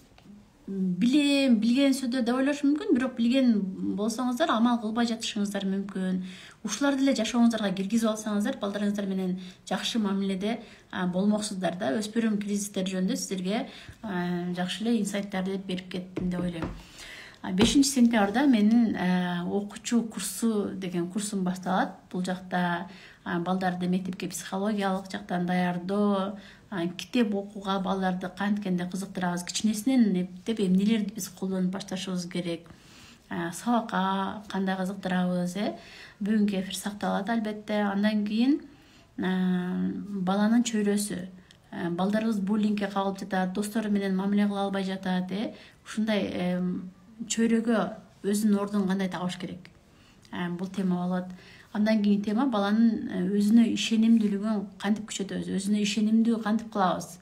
A: билген сөздөр деп ойлошу мүмкүн, бирок билген болсоңуздар амал кылбай жатышыңыздар мүмкүн. Ушуларды эле жашооңуздарга киргизип алсаңыздар, балдарыңыздар менен жакшы мамиледе болмоксуздар да. Өспүрүм кризистер жөнүндө сиздерге жакшы эле инсайттарды берип кеттим деп ойлойм. 5-сентябрда менин окуучу курсу деген курсум башталат. Бул жакта балдарды мектепке психологиялык жактан даярдоо, китеп окууга балдарды канткенде кызыктырабыз. Кичинесинен эптеп эмнелерди биз колдонуп башташыбыз керек. Сабакка кандай кызыктырабыз, бүгүнкү эфир сакталат албетте. Андан кийин баланын чөйрөсү. Балдарыбыз буллингке кабылып жатат, достору менен мамиле кыла албай жатат, ушундай чөйрөгө өзүнүн ордун кандай табыш керек. Бул тема болот. Андан кийин тема баланын өзүнө ишенимдүүлүгүн кантип күчөтөбүз, өзүнө ишенимдүү кантип кылабыз.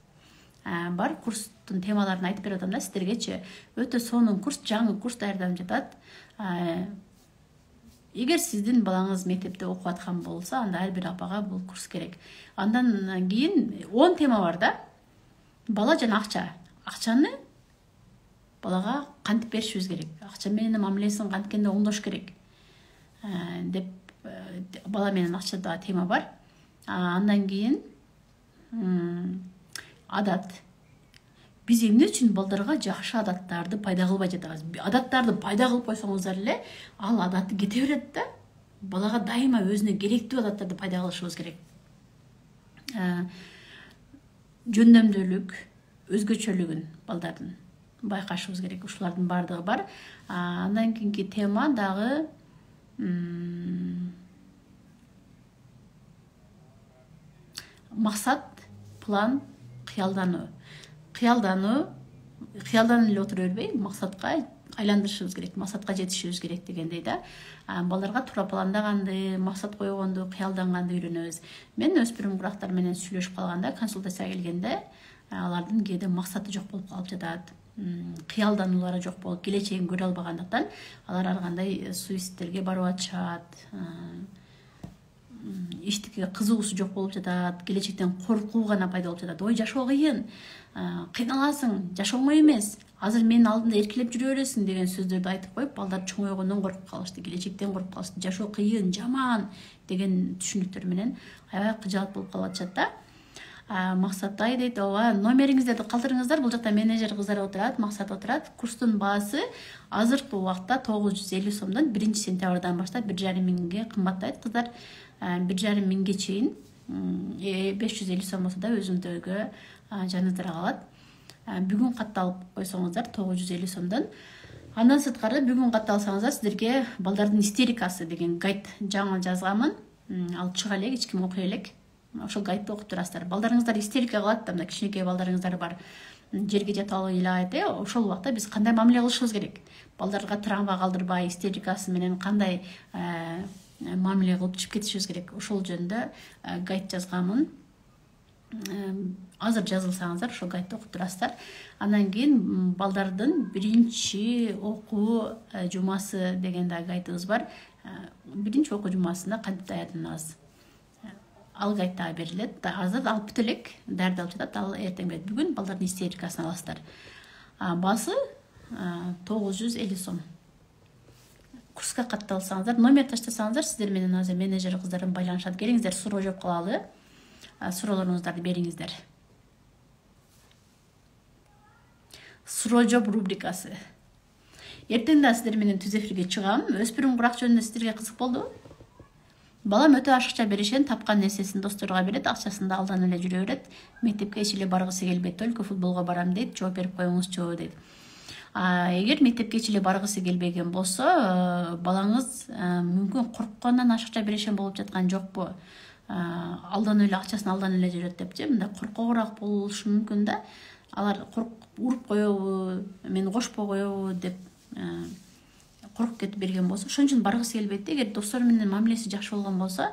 A: Бар курстун темаларын айтып берип атам да сиздергечи. Өтө сонун курс, жаңы курс даярданып жатат. Эгер сиздин балаңыз мектепте окуп аткан болсо, анда ар бир апага бул курс керек. Андан кийин 10 тема бар да. Бала жана акча. Акчаны балага кантип беришибиз керек. Акча менен мамилесин канткенде оңдош керек. Деп бала менен акчада тема бар. Андан кийин адат. Биз эмне үчүн балдарга жакшы адаттарды пайда кылбай жатабыз? Адаттарды пайда кылып койсоңуздар эле, ал адаты кете берет да. Балага дайыма өзүнө керектүү адаттарды пайда кылышыбыз керек. Жөндөмдүүлүк, өзгөчөлүгүн балдардын байкашыбыз керек. Ушулардын бардыгы бар. Андан кийинки тема дагы максат, план, кыялдануу. Кыялданып эле отура бербей, максатка айландырышыбыз керек, максатка жетишибиз керек дегендей да. Балдарга туура пландаганды, максат койгонду, кыялданганды үйрөнөбүз. Мен өспүрүм курактар менен сүйлөшүп калганда, консультацияга келгенде, алардын кээде максаты жок болуп калып жатат. Кыялдануулары жок болуп, келечегин көрө албагандыктан алар ар кандай суицидтерге барып атышат. Эчтеке кызыгуусу жок болуп жатат, келечектен коркуу гана пайда болуп жатат. Ой, жашоо кыйын, кыйналасың, жашоо оңой эмес, азыр менин алдымда эркелеп жүрө бересиң деген сөздөрдү айтып коюп, балдар чоңойгондон коркуп калышты, келечектен коркуп калышты. Жашоо кыйын, жаман деген түшүнүктөр менен аябай кыжаат болуп калып атышат да. Максатай дейт, ооба номериңиздерди калтырыңыздар. Бул жакта менеджер кыздар отурат, Максат отурат. Курстун баасы азыркы убакта 950 сомдон 1-сентябрдан баштап 1,5 миңге кымбаттайт кыздар. 1,5 миңге чейин 550 сом болсо да өзүңүзгө жаныңыздарга калат. Бүгүн катталып койсоңуздар 950 сомдон. Андан сырткары бүгүн катталсаңыздар сиздерге балдардын истерикасы деген гайд жаңы жазганмын. Ал чыга элек, эч ким окуй элек. Ошол гайдты окуп турасыздар. Балдарыңыздар истерика кылат да, мына кичинекей балдарыңыздар бар. Жерге жата албай ыйлайт. Ошол убакта биз кандай мамиле кылышыбыз керек? Балдарга травма калдырбай, истерикасы менен кандай мамиле кылып чыгып кетишибиз керек? Ошол жөнүндө гайд жазганмын. Азыр жазылсаңыздар ошол гайдты окуп турасыздар. Андан кийин балдардын биринчи окуу жумасы деген да гайдыбыз бар. Биринчи окуу жумасында кантип даярданабыз? Ал гайд дагы берилет. Азыр алып бүт элек, дәрди алып жатат. Ал эртең менен бүгүн балдардын истерикасын аласыздар. Баасы 950 сом. Курска катталсаңыздар, номер таштасаңыздар, сиздер менен азыр менеджер кыздарым байланышат. Келиңиздер, суроо жооп кылалы. Суроолоруңуздарды бериңиздер. Суроо жооп рубрикасы. Эртең да сиздер менен түз эфирге чыгам. Өспүрүм курак жөнүндө сиздерге кызык болдубу? Балам өтө ашыкча беришен, тапкан нерсесин досторго берет, акчасын да алдан эле жүрө берет. Мектепке эч эле баргысы келбейт, только футболго барам дейт, жооп берип коюңузчу дейт. Эгер мектепке эч эле баргысы келбеген болсо, балаңыз мүмкүн корккондон ашыкча беришен болуп жаткан жокпу? Алдан эле акчасын алдан эле жүрөт депчи, мындай коркогураак болушу мүмкүн да. Алар уруп коебу, мени кошпой коебу деп коркуп кетип берген болсо, ошон үчүн баргысы келбейт. Эгер достор менен мамилеси жакшы болгон болсо,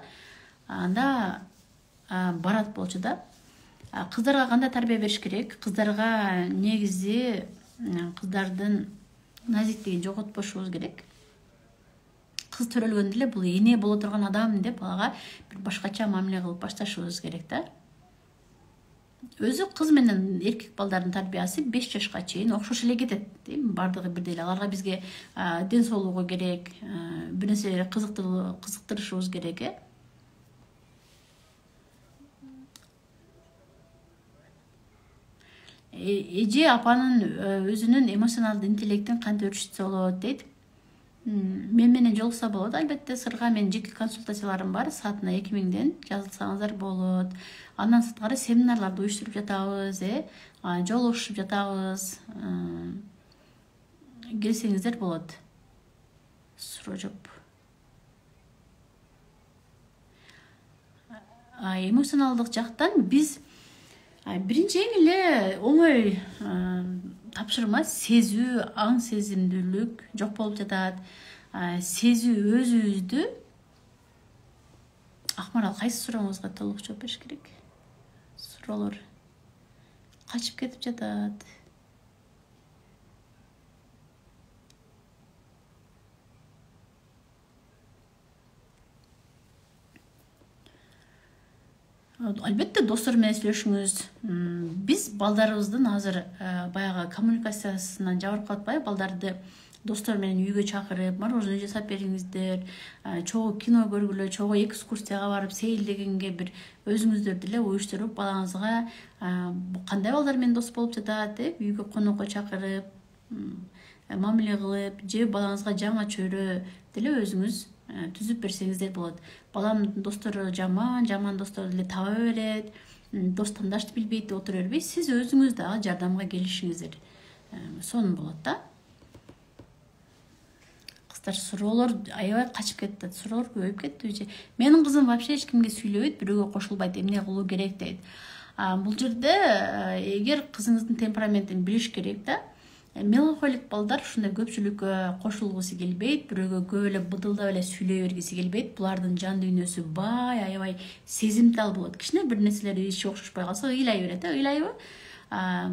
A: анда барат болчу да. Кыздарга кандай тарбия бериш керек? Кыздарга негизи кыздардын назиктигин жоготпошубуз керек. Кыз төрөлгөндө эле бул эне боло турган адам деп балага бир башкача мамиле кылып башташыбыз керек да. Өзү кыз менен эркек балдардын тарбиясы 5 жашка чейин окшош эле кетет. Бардыгы бирдей эле. Аларга бизге ден соолугу керек, бир нерселерди кызыктырышыбыз керек. Эже апанын өзүнүн эмоционалдык интеллектин кантип өчүрсө болот дейт. Мен менен жолукса болот. Албетте сырга менин жеке консультацияларым бар. Саатына 2000ден жазылсаңыздар болот. Андан сырткары семинарларды уюштуруп жатабыз, жолугушуп жатабыз. Келсеңиздер болот. Суроо жооп. Эмоционалдык жактан биз биринчи эң эле оңой тапшырма сезүү, аң сезимдүүлүк жок болуп жатат. Сезүү өзүбүздү. Акмарал, кайсы сурооңузга толук жооп бериш керек? Суроолор качып кетип жатат. Албетте достор менен сүйлөшүңүз. Биз балдарыбыздын азыр баягы коммуникациясынан жабырып калатпайбы? Балдарды достор менен үйгө чакырып, мороженое жасап бериңиздер, чогуу кино көргүлө, чогуу экскурсияга барып, сейилдегенге бир өзүңүздөрдү эле уюштуруп, балаңызга кандай балдар менен дос болуп жатат деп үйгө конокко чакырып, мамиле кылып, же балаңызга жаңа чөйрө деле өзүңүз түзүп берсеңиздер болот. Баламдын достору жаман досторду эле таба берет, дос тандашты билбейт деп отура бербей, сиз өзүңүз дагы жардамга келишиңиздер сонун болот да. Кыздар, суроолор аябай качып кетти. Суроолор көбөйүп кеттиби? Менин кызым вообще эч кимге сүйлөбөйт, бирөөгө кошулбайт, эмне кылуу керек дейт. Бул жерде эгер кызыңыздын темпераментин билиш керек да. Меланхолик балдар ушундай көпчүлүккө кошулгусу келбейт, бирөөгө көп эле быдылдап эле сүйлөй бергиси келбейт. Булардын жан дүйнөсү бай, аябай сезимтал болот. Кичине бир нерселери иши окшошпой калса ыйлай берет, ыйлайбы?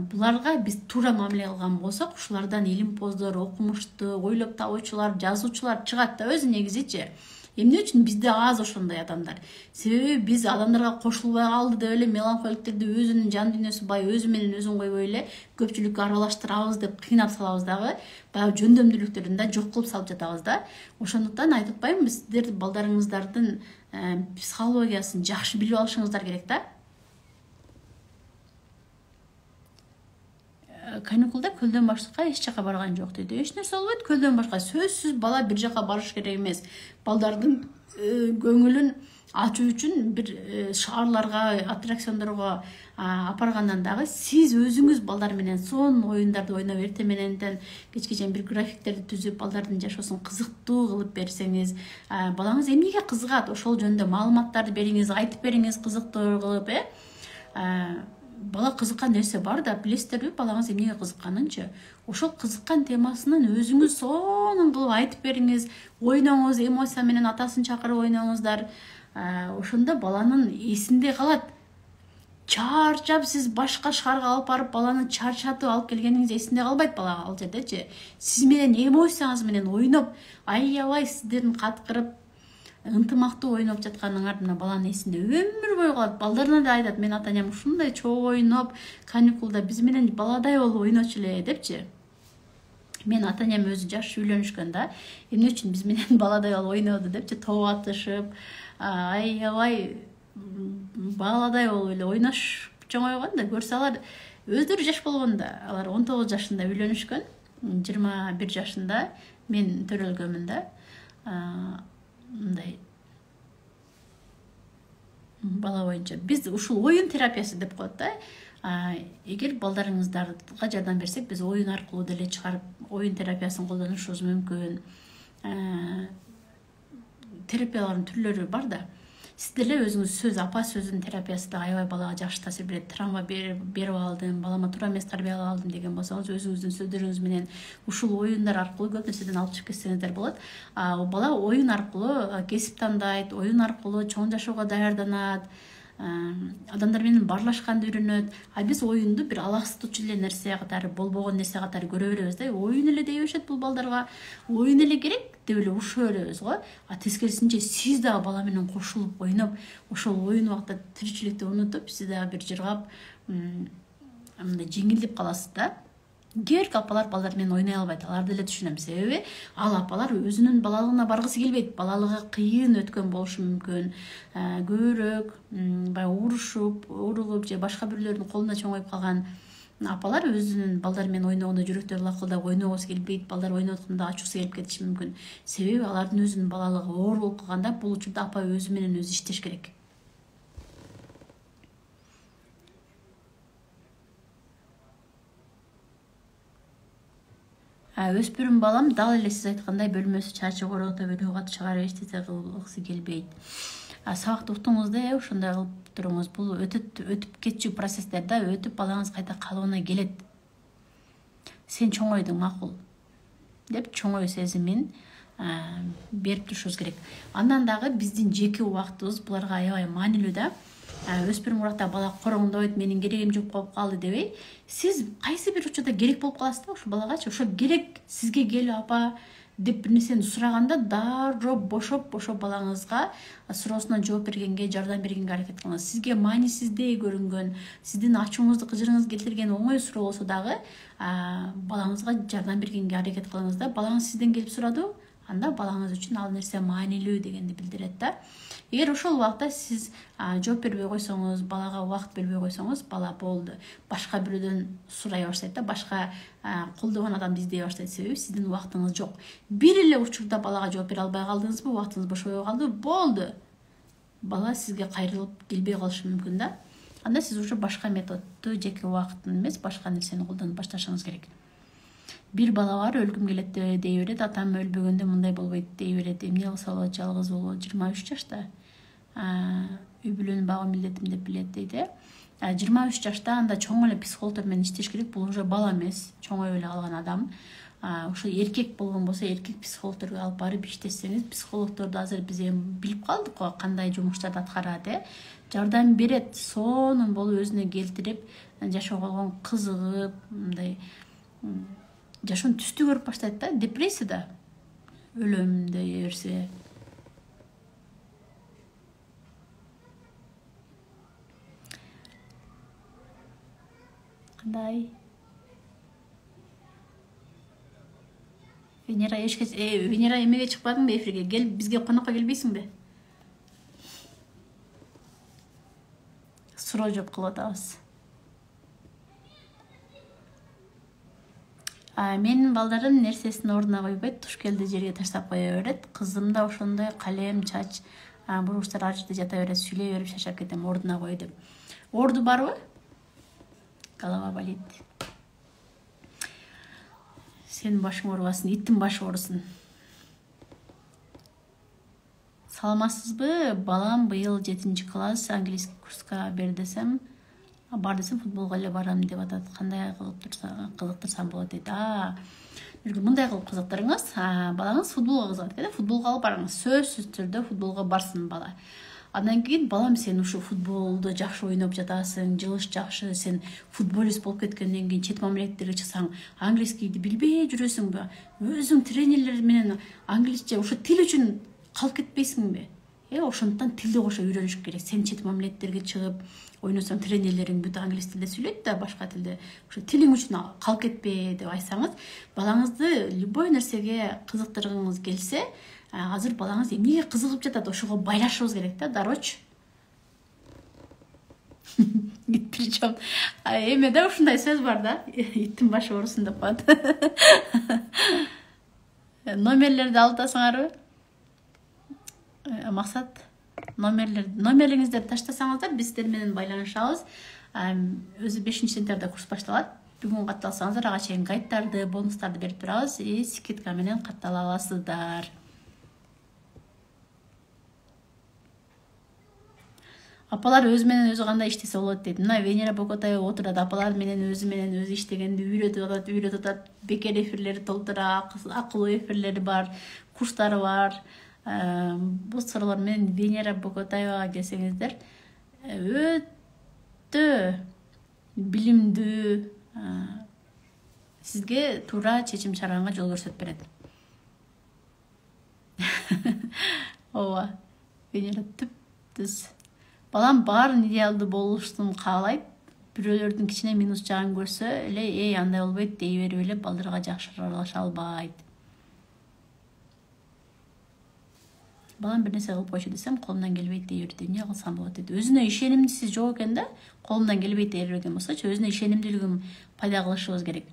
A: Буларга биз туура мамиле кылган болсок, ушулардан илимпоздор, окумуштуу, ойлоп табуучулар, жазуучулар чыгат да өзү негизичи. Эмне үчүн бизде аз ошондой адамдар? Себеби биз адамдарга кошулбай калды деп эле меланхоликтерди өзүнүн жан дүйнөсү бай, өзү менен өзүн койбой эле көпчүлүккө аралаштырабыз деп кыйнап салабыз дагы, баягы жөндөмдүүлүктөрүн да жок кылып салып жатабыз да. Ошондуктан айтып атпаймынбы, сиздер балдарыңыздардын психологиясын жакшы билип алышыңыздар керек да. каникулда көлдөн башка эч жака барган жок дейт. Эч нерсе болбойт, көлдөн башка сөзсүз бала бир жака барыш керек эмес. Балдардын көңүлүн ачуу үчүн бир шаарларга, аттракциондорго апаргандан дагы сиз өзүңүз балдар менен сонун оюндарды ойноп, эртең мененден кечке чейин бир графиктерди түзүп, балдардын жашоосун кызыктуу кылып берсеңиз, балаңыз эмнеге кызыгат, ошол жөнүндө маалыматтарды бериңиз, айтып бериңиз кызыктуу кылып, бала кызыккан нерсе бар да, билесиздерби, балаңыз эмнеге кызыкканынчы. Ошол кызыккан темасынын өзүңүз сонун кылып айтып бериңиз, ойноңуз, эмоция менен атасын чакырып ойноңуздар. Ошондо баланын эсинде калат. Чарчап сиз башка шаарга алып барып, баланы чарчатып алып келгениңиз эсинде калбайт балага ал жердечи. Сиз менен эмоцияңыз менен ойноп, аябай сиздердин каткырып, ынтымактуу ойноп жатканыңар мына баланын эсинде өмүр бою калат. Балдарына да айтат, мен ата-энем ушундай чогуу ойноп, каникулда биз менен баладай болуп ойночу эле депчи. Мен ата-энем өзү жаш үйлөнүшкөн да, эмне үчүн биз менен баладай болуп ойноду депчи, топ атышып, аябай баладай болуп эле ойношуп чоңойгон да. Көрсө алар өздөрү жаш болгондо, алар 19 жашында үйлөнүшкөн, 21 жашында мен төрөлгөнмүн да. Мындай бала боюнча биз ушул оюн терапиясы деп коет да. Эгер балдарыңыздарга жардам берсек, биз оюн аркылуу деле чыгарып, оюн терапиясын колдонушубуз мүмкүн. Терапиялардын түрлөрү бар да. Сиз деле өзүңүз сөз, апа сөзүнүн терапиясы да аябай балага жакшы таасир берет. Травма берип алдым, балама туура эмес тарбия ала алдым деген болсоңуз, өзүңүздүн сөздөрүңүз менен ушул оюндар аркылуу көп нерседен алып чыгып кетсеңиздер болот. Бала оюн аркылуу кесип тандайт, оюн аркылуу чоң жашоого даярданат, адамдар менен баарлашканды үйрөнөт. Биз оюнду бир алаксытуучу эле нерсе катары, болбогон нерсе катары көрө беребиз да. Оюн эле дей беришет бул балдарга. Оюн эле керек деп эле урушуп беребиз го. Тескерисинче сиз дагы бала менен кошулуп ойноп, ошол оюн убакта тиричиликти унутуп, сиз дагы бир жыргап, мындай жеңилдеп каласыз да. Кээ апалар балдар менен ойной албайт, алар деле түшүнөм. Себеби ал апалар өзүнүн балалыгына баргысы келбейт. Балалыгы кыйын өткөн болушу мүмкүн. Көбүрөөк баягы урушуп, уругуп же башка бирлөрдүн колунда чоңоюп калган апалар өзүнүн балдар менен ойногондо жүрөктөрү лакылдап ойногусу келбейт, балдар ойноп атканда ачуусу келип кетиши мүмкүн. Себеби алардын өзүнүн балалыгы оор болуп калганда, бул учурда апа өзү менен өзү иштеш керек. Өспүрүм балам дал эле сиз айткандай бөлмөсү чачы коротуп, өнү катып чыгарып эчтеке кылгысы келбейт. Сабакты уктуңузда ошондой кылып туруңуз. Бул өтүп кетчү процесстер да, өтүп балаңыз кайта калыбына келет. Сен чоңойдуң, макул деп чоңой сезимин берип турушубуз керек. Андан дагы биздин жеке убактыбыз буларга аябай маанилүү да. Өспүрүм уракта бала короңдойт, менин керегим жок болуп калды дебей, сиз кайсы бир учурда керек болуп каласыз да ошол балагачы. Ошо керек сизге кел апа деп бир нерсени сураганда дароо бошоп балаңызга суроосуна жооп бергенге, жардам бергенге аракет кылыңыз. Сизге маанисиздей көрүнгөн, сиздин ачууңузду, кыжырыңызды келтирген оңой суроо болсо дагы балаңызга жардам бергенге аракет кылыңыз да. Балаңыз сизден келип сурады, анда балаңыз үчүн ал нерсе маанилүү дегенди билдирет да. Эгер ошол убакта сиз жооп бербей койсоңуз, балага убакыт бербей койсоңуз, бала болду. Башка бирөөдөн сурай баштайт да, башка колдогон адамды издей баштайт. Себеби сиздин убактыңыз жок. Бир эле учурда балага жооп бере албай калдыңызбы, убактыңыз бошобой калды, болду. Бала сизге кайрылып келбей калышы мүмкүн да. Анда сиз уже башка методду, жеке убакыттын эмес, башка нерсени колдонуп башташыңыз керек. Бир бала бар, өлгүм келет дей берет, атам өлбөгөндө мындай болбойт дей берет. Эмне кылса болот, жалгыз болот, 23 жашта. Үй бүлөнү багуу милдетим деп билет дейт. 23 жашта анда чоң эле психологдор менен иштеш керек. Бул уже бала эмес, чоңоюп эле калган адам. Ошо эркек болгон болсо, эркек психологдорго алып барып иштесеңиз, психологдорду азыр биз эми билип калдык го, кандай жумуштарды аткарат, жардам берет, сонун болуп өзүнө келтирип, жашоого кызыгып, мындай жашоонун түстү көрүп баштайт да. Депрессияда өлөм дей берсе, кандай Венера эмеге чыкпадыңбы эфирге? Кел, бизге конокко келбейсиңби? Суроо жооп кылып атабыз. Менин балдарым нерсесин ордуна койбойт, туш келди жерге таштап кое берет. Кызым да ошондой, калем, чач, буручтар ар жерде жата берет, сүйлөй берип шашап кетем ордуна кой деп. Орду барбы? Голова болит. Сенин башың оорубасын, иттин башы оорусун. Саламатсызбы? Балам быйыл 7-класс английский курска бар десем футболго эле барам деп атат. Кандай кызыктырсам болот дейт. Мындай кылып кызыктырыңыз. Балаңыз футболго кызыгат экен, футболго алып барыңыз. Сөзсүз түрдө футболго барсын бала. Андан кийин балам сен ушу футболду жакшы ойноп жатасың, жылыш жакшы, сен футболист болуп кеткенден кийин чет мамлекеттерге чыксаң, английскийди билбей жүрөсүңбү? Өзүң тренерлер менен англисче ошо тил үчүн калып кетпейсиңби? Ошондуктан тилди кошо үйрөнүш керек. Сен чет мамлекеттерге чыгып ойносоң, тренерлериң бүт англис тилде сүйлөйт да, башка тилде. Ошо тилиң үчүн калып кетпе деп айтсаңыз, балаңызды любой нерсеге кызыктыргыңыз келсе, азыр балаңыз эмнеге кызыгып жатат, ошого байлашыбыз керек да, дарочу. Причем эмеде ушундай сөз бар да, иттин башы оорусун деп коет. Номерлерди алып атасыңарбы? Максат, номериңиздерди таштасаңыздар, биз сиздер менен байланышабыз. Өзү 5-сентябрда курс башталат. Бүгүн катталсаңыздар, ага чейин гайдтарды, бонустарды берип турабыз. Скидка менен каттала аласыздар. Апалар өзү менен өзү кандай иштесе болот дейт. Мына Венера Бокотаева отурат, апалар менен өзү иштегенди үйрөтүп атат. Бекер эфирлери толтура, акылуу эфирлери бар, курстары бар. Бул суроолор менен Венера Бокотаевага келсеңиздер, өтө билимдүү, сизге туура чечим чыгарганга жол көрсөтүп берет. Ооба, Венера түп-түз. Балам баарын идеалдуу болушун каалайт. Бирөөлөрдүн кичине минус жагын көрсө эле, андай болбойт дей берип эле балдарга жакшы аралаша албайт. Балам бир нерсе кылып койчу десем, колумдан келбейт дей берет. Эмне кылсам болот дейт. Өзүнө ишенимдүүсү жок экен да, колумдан келбейт дей берген болсочу, өзүнө ишенимдүүлүгүн пайда кылышыбыз керек.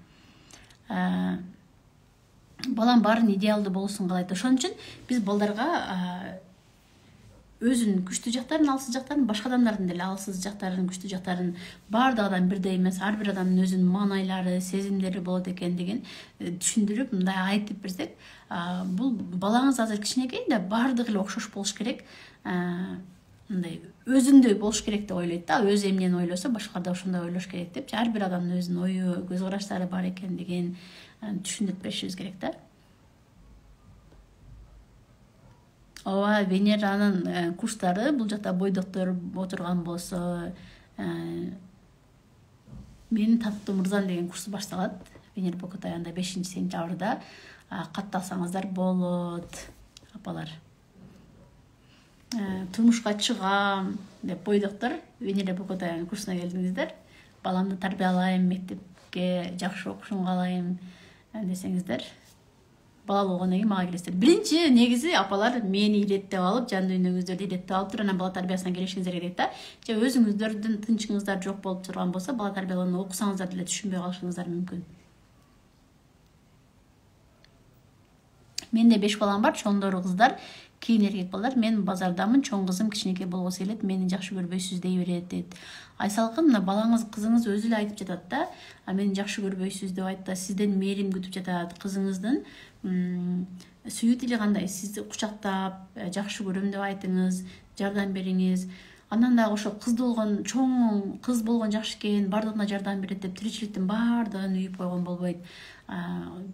A: Балам баарын идеалдуу болушун каалайт. Ошон үчүн биз балдарга өзүнүн күчтүү жактарын, алсыз жактарын, башка адамдардын деле алсыз жактарын, күчтүү жактарын, баардык адам бирдей эмес, ар бир адамдын өзүнүн маанайлары, сезимдери болот экендигин түшүндүрүп, мындай айтып берсек, бул балаңыз азыр кичинекей да, баардыгы эле окшош болуш керек, мындай өзүндөй болуш керек деп ойлойт да. Өзү эмнени ойлосо, башкалар да ошондой ойлош керек деп, ар бир адамдын өзүнүн ою, көз караштары бар экендигин түшүндүрүп беришибиз керек да. Ооба, Венеранын курстары бул жакта бойдоктор отурган болсо, менин татыктуу мырзам деген курс башталат. Венера Бокотаеванда 5-сентябрда катталсаңыздар болот, апалар. Турмушка чыгам деп бойдоктор Венера Бокотаеванын курсуна келдиңиздер. Баламды тарбиялайм, мектепке жакшы окушун каалайм десеңиздер, бала болгондон кийин мага келесиздер. Биринчи негизи апалар мени илеттеп алып, жан дүйнөңүздөрдү илеттеп алып туруп, анан бала тарбиясына келишиңиздер керек да. Же өзүңүздөрдүн тынчыңыздар жок болуп турган болсо, бала тарбиялоону окусаңыздар деле түшүнбөй калышыңыздар мүмкүн. Менде 5 балам бар, чоңдору кыздар, кийин эркек балдар. Мен базардамын, чоң кызым кичинекей болгусу келет, мени жакшы көрбөйсүз дей берет дейт. Айсалкын, мына балаңыз, кызыңыз өзү эле айтып жатат да, мени жакшы көрбөйсүз деп айтты, сизден мээрим күтүп жатат, кызыңыздын сүйүү тили кандай, сизди кучактап, жакшы көрөм деп айтыңыз, жардам бериңиз. Андан дагы ошо кыз болгон, чоң кыз болгон жакшы экен, бардыгына жардам берет деп тиричиликтин баардыгын үйүп койгон болбойт.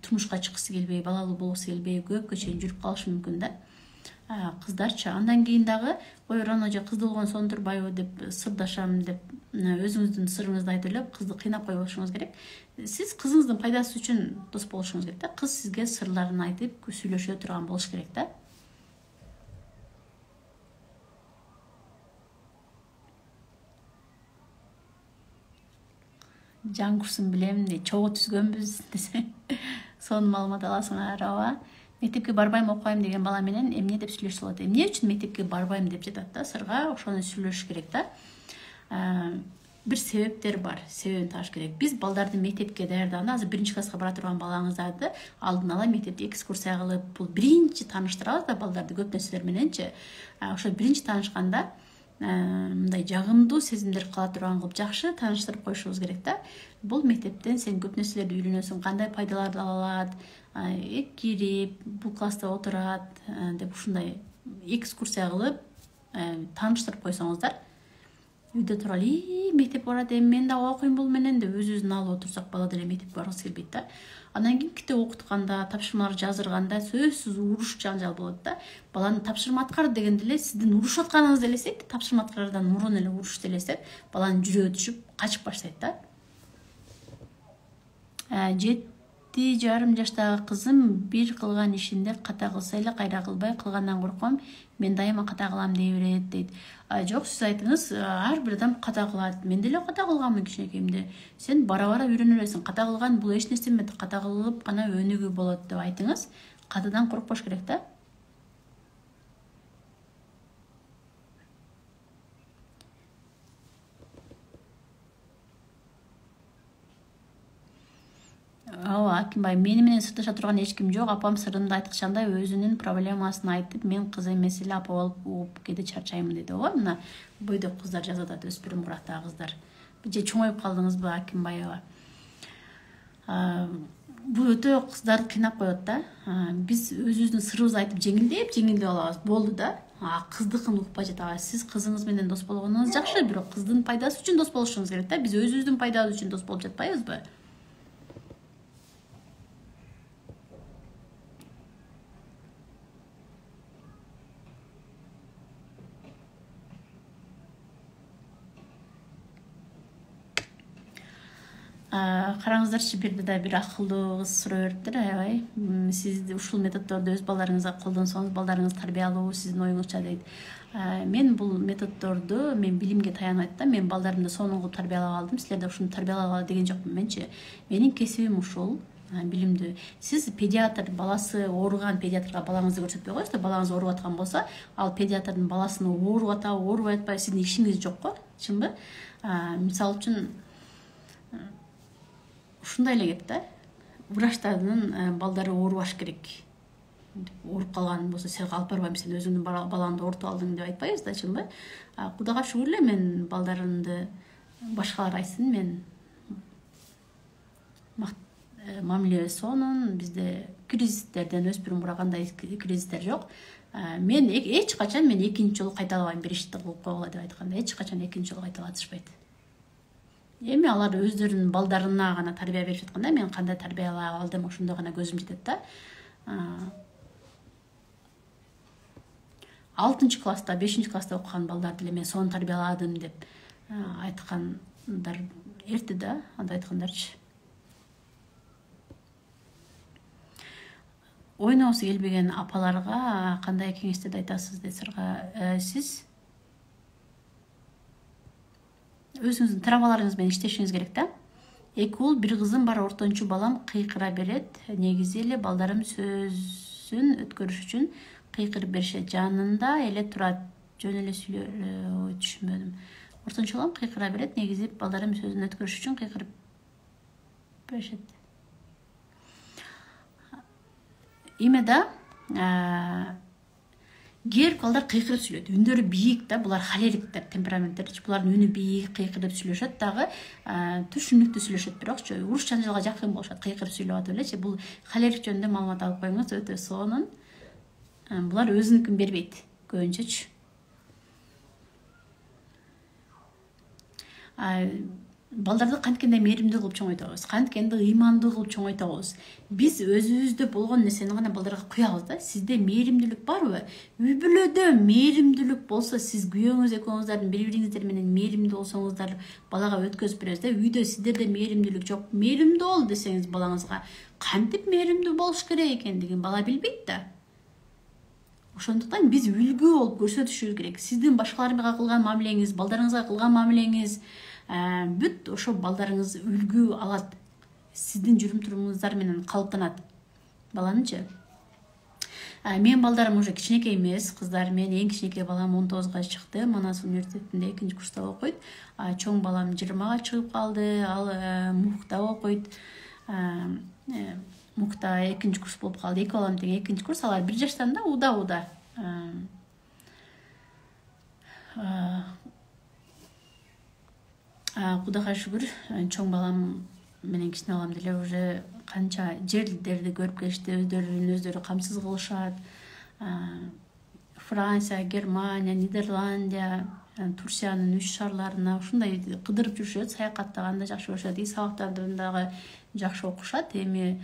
A: Турмушка чыккысы келбей, балалуу болгусу келбей, көпкө чейин жүрүп калышы мүмкүн да. Кыздарчы. Андан кийин дагы, ой, рано же кыз болгон сонун турбайбы деп сырдашам деп өзүңүздүн сырыңызды айтып эле кызды кыйнап койбошуңуз керек. Сиз кызыңыздын пайдасы үчүн дос болушуңуз керек да. Кыз сизге сырларын айтып, сүйлөшө турган болуш керек да. Жан курсун билем, чогуу түзгөнбүз десе, сонун маалымат аласыңар. Ооба. Мектепке барбайм, окуйм деген бала менен эмне деп сүйлөшсө болот? Эмне үчүн мектепке барбайм деп жатат да, сырга ошону сүйлөшүш керек да. бир себептер бар. Себебин тааш керек. Биз балдарды мектепке даярдаганда, азыр 1-класска бара турган балаңыздарды алдын ала мектепте экскурсия кылып, бул биринчи тааныштырабыз да балдарды көп нерселер мененчи. Ошо биринчи таанышканда мындай жагымдуу сезимдер кала турган кылып жакшы тааныштырып коюшубуз керек да. Бул мектептен сен көп нерселерди үйрөнөсүң, кандай пайдаларды алат, кирип, бул класста отурат деп ушундай экскурсия кылып тааныштырып койсоңуздар, үйдө туруп мектеп барат, эми мен да окуйм бул менен деп өзүбүздүн алып отурсак, бала деле мектепке баргысы келбейт да. Андан кийин китеп окутканда, тапшырмалар жаздырганда сөзсүз уруш жаңжал болот да. Баланы тапшырма аткар дегенде эле сиздин урушуп атканыңызды элестейт, тапшырма аткарардан мурун эле урушду элестеп, баланын жүрөгү түшүп, качып баштайт да. 7,5 жаштагы кызым бир кылган ишинде ката кылса эле кайра кылбай кылгандан корком, мен дайыма ката кылам дей берет дейт. Жок, сиз айтыңыз, ар бир адам ката кылат. Мен деле ката кылганмын кичинекейимде. Сен бара-бара үйрөнө бересиң. Ката кылган бул эч нерсе эмес, ката кылып гана өнүгүү болот деп айтыңыз. Катадан коркпош керек да. Ооба, Акимбай, мени менен сырдаша турган эч ким жок. Апам сырымды айткычандай өзүнүн проблемасын айтып, мен кыз эмес эле апа болуп ууп кээде чарчайм дейт. Ооба, мына бойдок кыздар жазып атат, өспүрүм курактагы кыздар. Же чоңоюп калдыңызбы, Акимбаева? Бул өтө кыздарды кыйнап коет да. Биз өзүбүздүн сырыбызды айтып жеңилдеп алабыз. Болду да. Кыздыкын укпай жатабыз. Сиз кызыңыз менен дос болгонуңуз жакшы, бирок кыздын пайдасы үчүн дос болушуңуз керек да. Биз өзүбүздүн пайдабыз үчүн дос болуп жатпайбызбы? Караңыздарчы, бир да бир акылдуу кыз суроо бериптир, аябай. Сиз ушул методдорду өз балдарыңызга колдонсоңуз, балдарыңыз тарбиялуу, сиздин оюңузча дейт. Мен бул методдорду мен билимге таянат да. Мен балдарымды сонун кылып тарбиялап алдым. Силер да ушуну тарбиялап ала деген жокмун менчи. Менин кесибим ушул. Билимдүү. Сиз педиатр, баласы ооруган педиатрга балаңызды көрсөтпөй коесуз да. Балаңыз ооруп аткан болсо, ал педиатрдын баласын ооруп атабы, оорубай атпайбы, сиздин ишиңиз жок го, чынбы? Мисалы үчүн ушундай эле кеп да. Врачтардын балдары оорубаш керек. Ооруп калган болсо, сен алып барбайм, сен өзүңдүн балаңды оорутуп алдың деп айтпайбыз да, чынбы? Кудайга шүгүр эле, мен балдарымды башкалар айтсын, мен мамиле сонун. Бизде кризистерден өспүрүм кандай кризистер жок. Мен эч качан экинчи жолу кайталабайм, бир ишти кылып койгула деп айтканда, эч качан экинчи жолу кайталатышпайт. Эми алар өздөрүнүн балдарына гана тарбия берип жатканда, мен кандай тарбиялап алдым, ошондо гана көзүм жетет да. 6-класста, 5-класста окуган балдарды эле мен сонун тарбияладым деп айткандар эрте да, андай айткандарчы. Ойногусу келбеген апаларга кандай кеңештерди айтасыз дейт сырга. Сиз өзүңүздүн травмаларыңыз менен иштешиңиз керек да. 2 уул, 1 кызым бар, ортончу балам кыйкыра берет. Негизи эле балдарым сөзүн өткөрүш үчүн кыйкырып беришет. Жанында эле турат. Жөн эле сүйлөп түшүнбөдүм. Ортончу балам кыйкыра берет. Негизи балдарым сөзүн өткөрүш үчүн кыйкырып беришет. Эме да, кээ балдар кыйкырып сүйлөйт. Үндөрү бийик да, булар холериктер, темпераменттер. Булардын үнү бийик, кыйкырып сүйлөшөт дагы, түшүнүктүү сүйлөшөт, бирокчу уруш жанжалга жакын болушат, кыйкырып сүйлөп атып элечи. Бул холерик жөнүндө маалымат алып коюңуз, өтө сонун. Булар өзүнүкүн бербейт, көбүнчөчү. Балдарды канткенде мээримдүү кылып чоңойтобуз, канткенде ыймандуу кылып чоңойтобуз. Биз өзүбүздө болгон нерсени гана балдарга куябыз да. Сизде мээримдүүлүк барбы? Үй бүлөдө мээримдүүлүк болсо, сиз күйөөңүз экөөңүздөрдүн бири-бириңиздер менен мээримдүү болсоңуздар, балага өткөзүп беребиз да. Үйдө сиздерде мээримдүүлүк жок. Мээримдүү бол десеңиз балаңызга, кантип мээримдүү болуш керек экендигин бала билбейт да. Ошондуктан биз үлгү болуп көрсөтүшүбүз керек. Сиздин башкаларга кылган мамилеңиз, балдарыңызга кылган мамилеңиз бүт ошо балдарыңыз үлгү алат. Сиздин жүрүм турумуңуздар менен калыптанат. Баланычы. Менин балдарым уже кичинекей эмес, кыздар. Мен эң кичинекей балам 19 чыкты, Манас университетинде 2-курста окуйт. Чоң балам 20 чыгып калды, ал МУКта окуйт. МУКта 2-курс болуп калды. Эки балам тең 2-курс, алар 1 жаштан да уда. Кудайга шүгүр, чоң балам менен кичине балам деле уже канча жерлерди көрүп келишти, өздөрүн камсыз кылышат. Франция, Германия, Нидерландия, Турциянын 3 шаарларына ушундай кыдырып жүрүшөт, саякаттаганды жакшы көрүшөт, сабактарын дагы жакшы окушат. Эми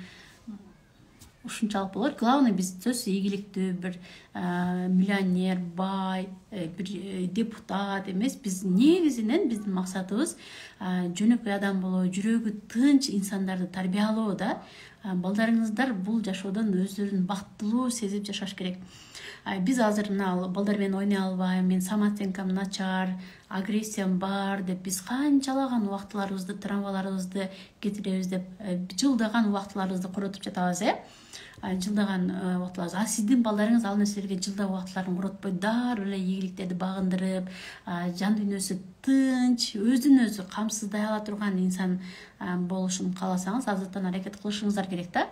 A: ушунчалык болот. Главный биз сөзсүз ийгиликтүү бир миллионер, бай, бир депутат эмес. Биз негизинен биздин максатыбыз жөнөкөй адам болуу, жүрөгү тынч инсандарды тарбиялоо да. Балдарыңыздар бул жашоодон өздөрүн бактылуу сезип жашаш керек. Биз азыр мына балдар менен ойной албайм, мен самооценкам начар, агрессиям бар деп биз канчалаган убактыларыбызды, травмаларыбызды кетиребиз деп жылдаган убактыларыбызды коротуп жатабыз, жылдаган убактыларыбыз. Сиздин балдарыңыз ал нерселерге жылда убактыларын коротпой, дары эле ийгиликтерди багындырып, жан дүйнөсү тынч, өзүн өзү камсыздай ала турган инсан болушун кааласаңыз, азыртан аракет кылышыңыздар керек да.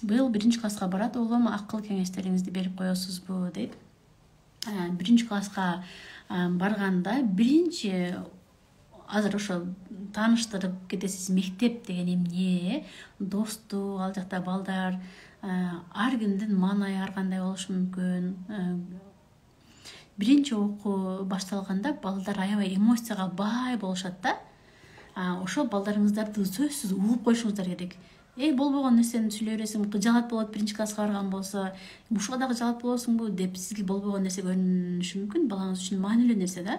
A: Быйыл 1-класска барат оглум, акыл кеңештериңизди берип коесузбу дейт. 1-класска барганда биринчи азыр ошо тааныштырып кетесиз, мектеп деген эмне, достук, ал жакта балдар, ар кимдин маанайы ар кандай болушу мүмкүн. Биринчи окуу башталганда балдар аябай эмоцияга бай болушат да. Ошо балдарыңыздарды сөзсүз угуп коюшуңуздар керек. Болбогон нерсени сүйлөй бересиң, жалат болот, 1-класска барган болсо, ушуга дагы жалат болосуңбу деп сизге болбогон нерсе көрүнүшү мүмкүн. Балаңыз үчүн маанилүү нерсе да.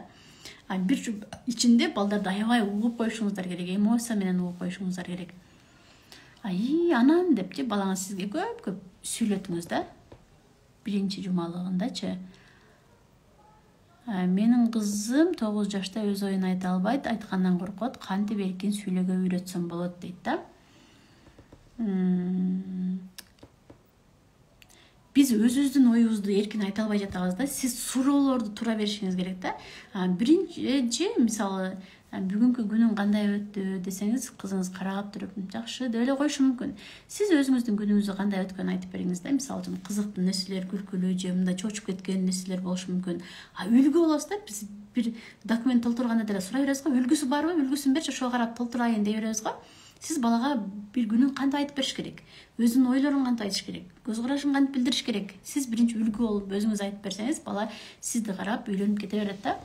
A: Бир жыл ичинде балдарды аябай угуп коюшуңуздар керек, эмоция менен угуп коюшуңуздар керек. Анан депчи балаңыз сизге көп сүйлөтүңүз да. Биринчи жумалыгындачы. Менин кызым 9 жашта өз оюн айта албайт, айткандан коркот, кантип эркин сүйлөөгө үйрөтсөм болот дейт да. Биз өзүбүздүн оюбузду эркин айта албай жатабыз да. Сиз суроолорду туура беришиңиз керек да. Биринчи, мисалы, бүгүнкү күнүң кандай өттү десеңиз, кызыңыз карап туруп, жакшы деп эле коюшу мүмкүн. Сиз өзүңүздүн күнүңүздү кандай өткөнүн айтып бериңиз да. Мисалы үчүн кызыктуу нерселер, күлкүлүү же мындай чочуп кеткен нерселер болушу мүмкүн. Үлгү болосуз да. Биз бир документ толтурганда деле сурай беребиз го, үлгүсү барбы, үлгүсүн берчи, ошого карап толтурайын дей беребиз го. Сиз балага бир күнүн кантип айтып бериш керек, өзүнүн ойлорун кантип айтыш керек, көз карашын кантип билдириш керек. Сиз биринчи үлгү болуп өзүңүз айтып берсеңиз, бала сизди карап үйлөнүп кете берет да.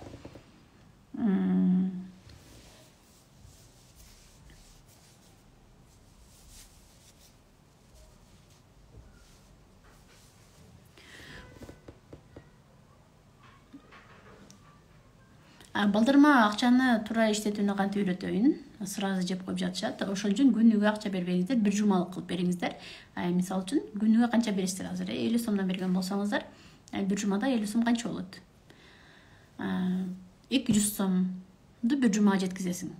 A: Балдарыма акчаны туура иштетүүнү кантип үйрөтөйүн? Сразу жеп коюп жатышат. Ошон үчүн күнүгө акча бербеңиздер, бир жумалык кылып бериңиздер. Мисалы үчүн күнүгө канча бересиздер азыр? 50 сомдон берген болсоңуздар, бир жумада 50 сом канча болот? 200 сомду бир жумага жеткизесиң.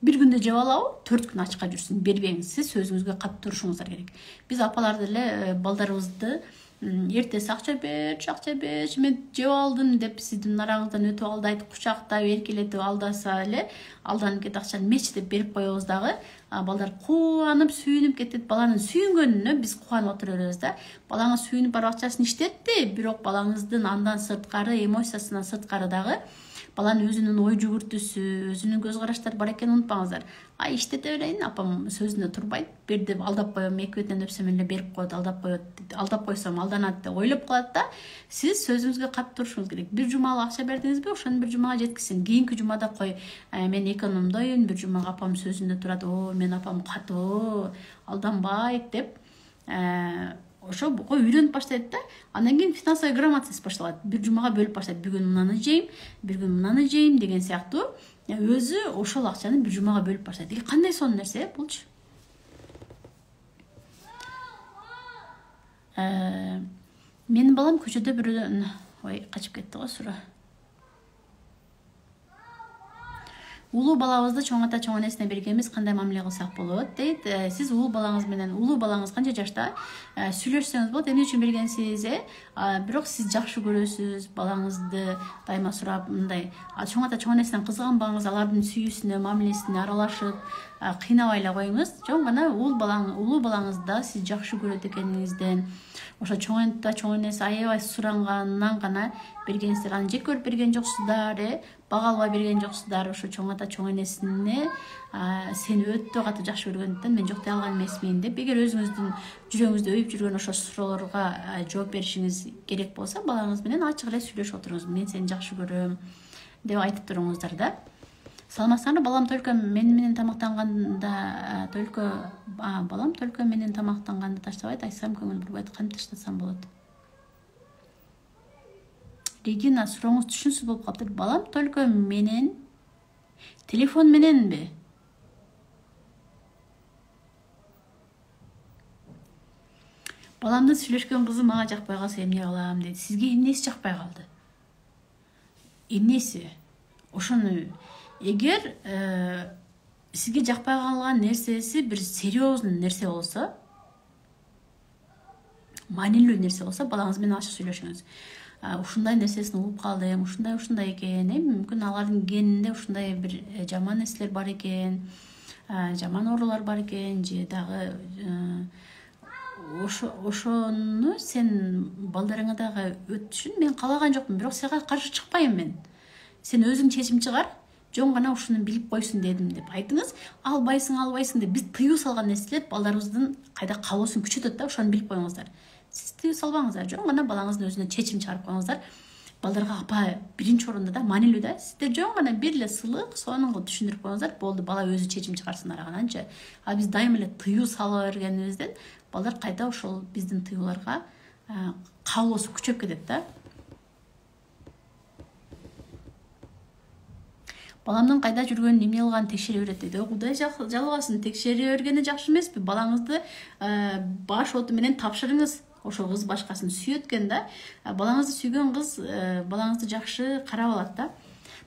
A: Бир күндө жеп алабы? 4 күн ачка жүрсүң, бербеңиз. Сиз сөзүңүзгө кат турушуңуздар керек. Биз апалар деле балдарыбызды эртеси акча берчи, мен жеп алдым деп сиздин араңыздан өтүп алдайт, кучактап, эркелетип алдаса эле, алданып кетип акчаны мечи деп берип коебуз дагы. Балдар кубанып, сүйүнүп кетет. Баланын сүйүнгөнүнө биз кубанып отура беребиз да. Балаңыз сүйүнүп барып акчасын иштетти, бирок балаңыздын андан сырткары, эмоциясынан сырткары дагы баланын өзүнүн ой жүгүртүүсү, өзүнүн көз караштары бар экенин унутпаңыздар. Иштете берейин, апам сөзүндө турбайт, бир деп алдап коем, эки бетинен өпсөм эле берип коет, алдап койсом алданат деп ойлоп калат да. Сиз сөзүңүзгө кат турушуңуз керек. Бир жумалык акча бердиңизби, ошону бир жумага жеткизсин. Кийинки жумада кой, мен экономдойм, бир жумага апам сөзүндө турат, мен апам катуу, алданбайт деп ошо үйрөнүп баштайт да. Андан кийин финансовый грамотность башталат. Бир жумага бөлүп баштайт. Бүгүн мынаны жейм, бир күн мынаны жейм деген сыяктуу. Өзү ошол акчаны бир жумага бөлүп баштайт. Кандай сонун нерсе булчу? Менин балам көчөдө бирөөдөн качып кетти го сура. улуу балабызды чоң ата чоң энесине бергенбиз, кандай мамиле кылсак болот дейт. Сиз улуу балаңыз менен, улуу балаңыз канча жашта, сүйлөшсөңүз болот. Эмне үчүн бергенсиз, бирок сиз жакшы көрөсүз балаңызды, дайыма сурап мындай чоң ата чоң энесинен кызганбаңыз, алардын сүйүүсүнө, мамилесине аралашып кыйнабай эле коюңуз. Жөн гана улуу балаңызда сиз жакшы көрөт экениңизден, ошо чоң ата чоң энеси аябай суранганынан гана бергенсиздер. Аны жек көрүп берген жоксуздар, бага албай берген жоксуздар. Ошо чоң ата чоң энесине сени өтө катуу жакшы көргөндүктөн мен жок дей алган эмесмин деп, эгер өзүңүздүн жүрөгүңүздө өйүп жүргөн ошо суроолорго жооп беришиңиз керек болсо, балаңыз менен ачык эле сүйлөшүп отуруңуз. Мен сени жакшы көрөм деп айтып туруңуздар да. Саламатсыңарбы? Балам только менен тамактанганда, балам только менен тамактанганда таштабайт, айтсам көңүл бурбайт, кантип таштасам болот? Регина, сурооңуз түшүнсүз болуп калыптыр. Балам только менен телефон мененби? Баламдын сүйлөшкөн кызы мага жакпай калса эмне кылам дейт. Сизге эмнеси жакпай калды? Эмнеси? Ошону эгер сизге жакпай калган нерсеси бир серьезный нерсе болсо, маанилүү нерсе болсо, балаңыз менен ачык сүйлөшүңүз. Ушундай нерсесин угуп калдым, ушундай экен, мүмкүн алардын генинде ушундай бир жаман нерселер бар экен, жаман оорулар бар экен, же дагы ошону сен балдарыңа дагы өтүшүн мен каалаган жокмун, бирок сага каршы чыкпайм мен. Сен өзүң чечим чыгар, жөн гана ушуну билип койсун дедим деп айтыңыз. Албайсың деп биз тыюу салган нерселер балдарыбыздын кайда калуусун күчөтөт да, ошону билип коюңуздар. Сиз тыюу салбаңыздар, жөн гана балаңыздын өзүнө чечим чыгарып коюңуздар. Балдарга апа биринчи орунда да, маанилүү да. Сиздер жөн гана бир эле сылык сонун түшүндүрүп коюңуздар, болду, бала өзү чечим чыгарсын арагананчы. Биз дайыма эле тыюу сала бергенибизден балдар кайда ошол биздин тыюуларга кабылуусу күчөп кетет да. Баламдын кайда жүргөнүн, эмне кылганын текшере берет дейт. Кудай жалгасын, текшере бергени жакшы эмеспи? Балаңызды баш оту менен тапшырыңыз. Ошо кыз башкасын сүйөт экен да. Балаңызды сүйгөн кыз балаңызды жакшы карап алат да.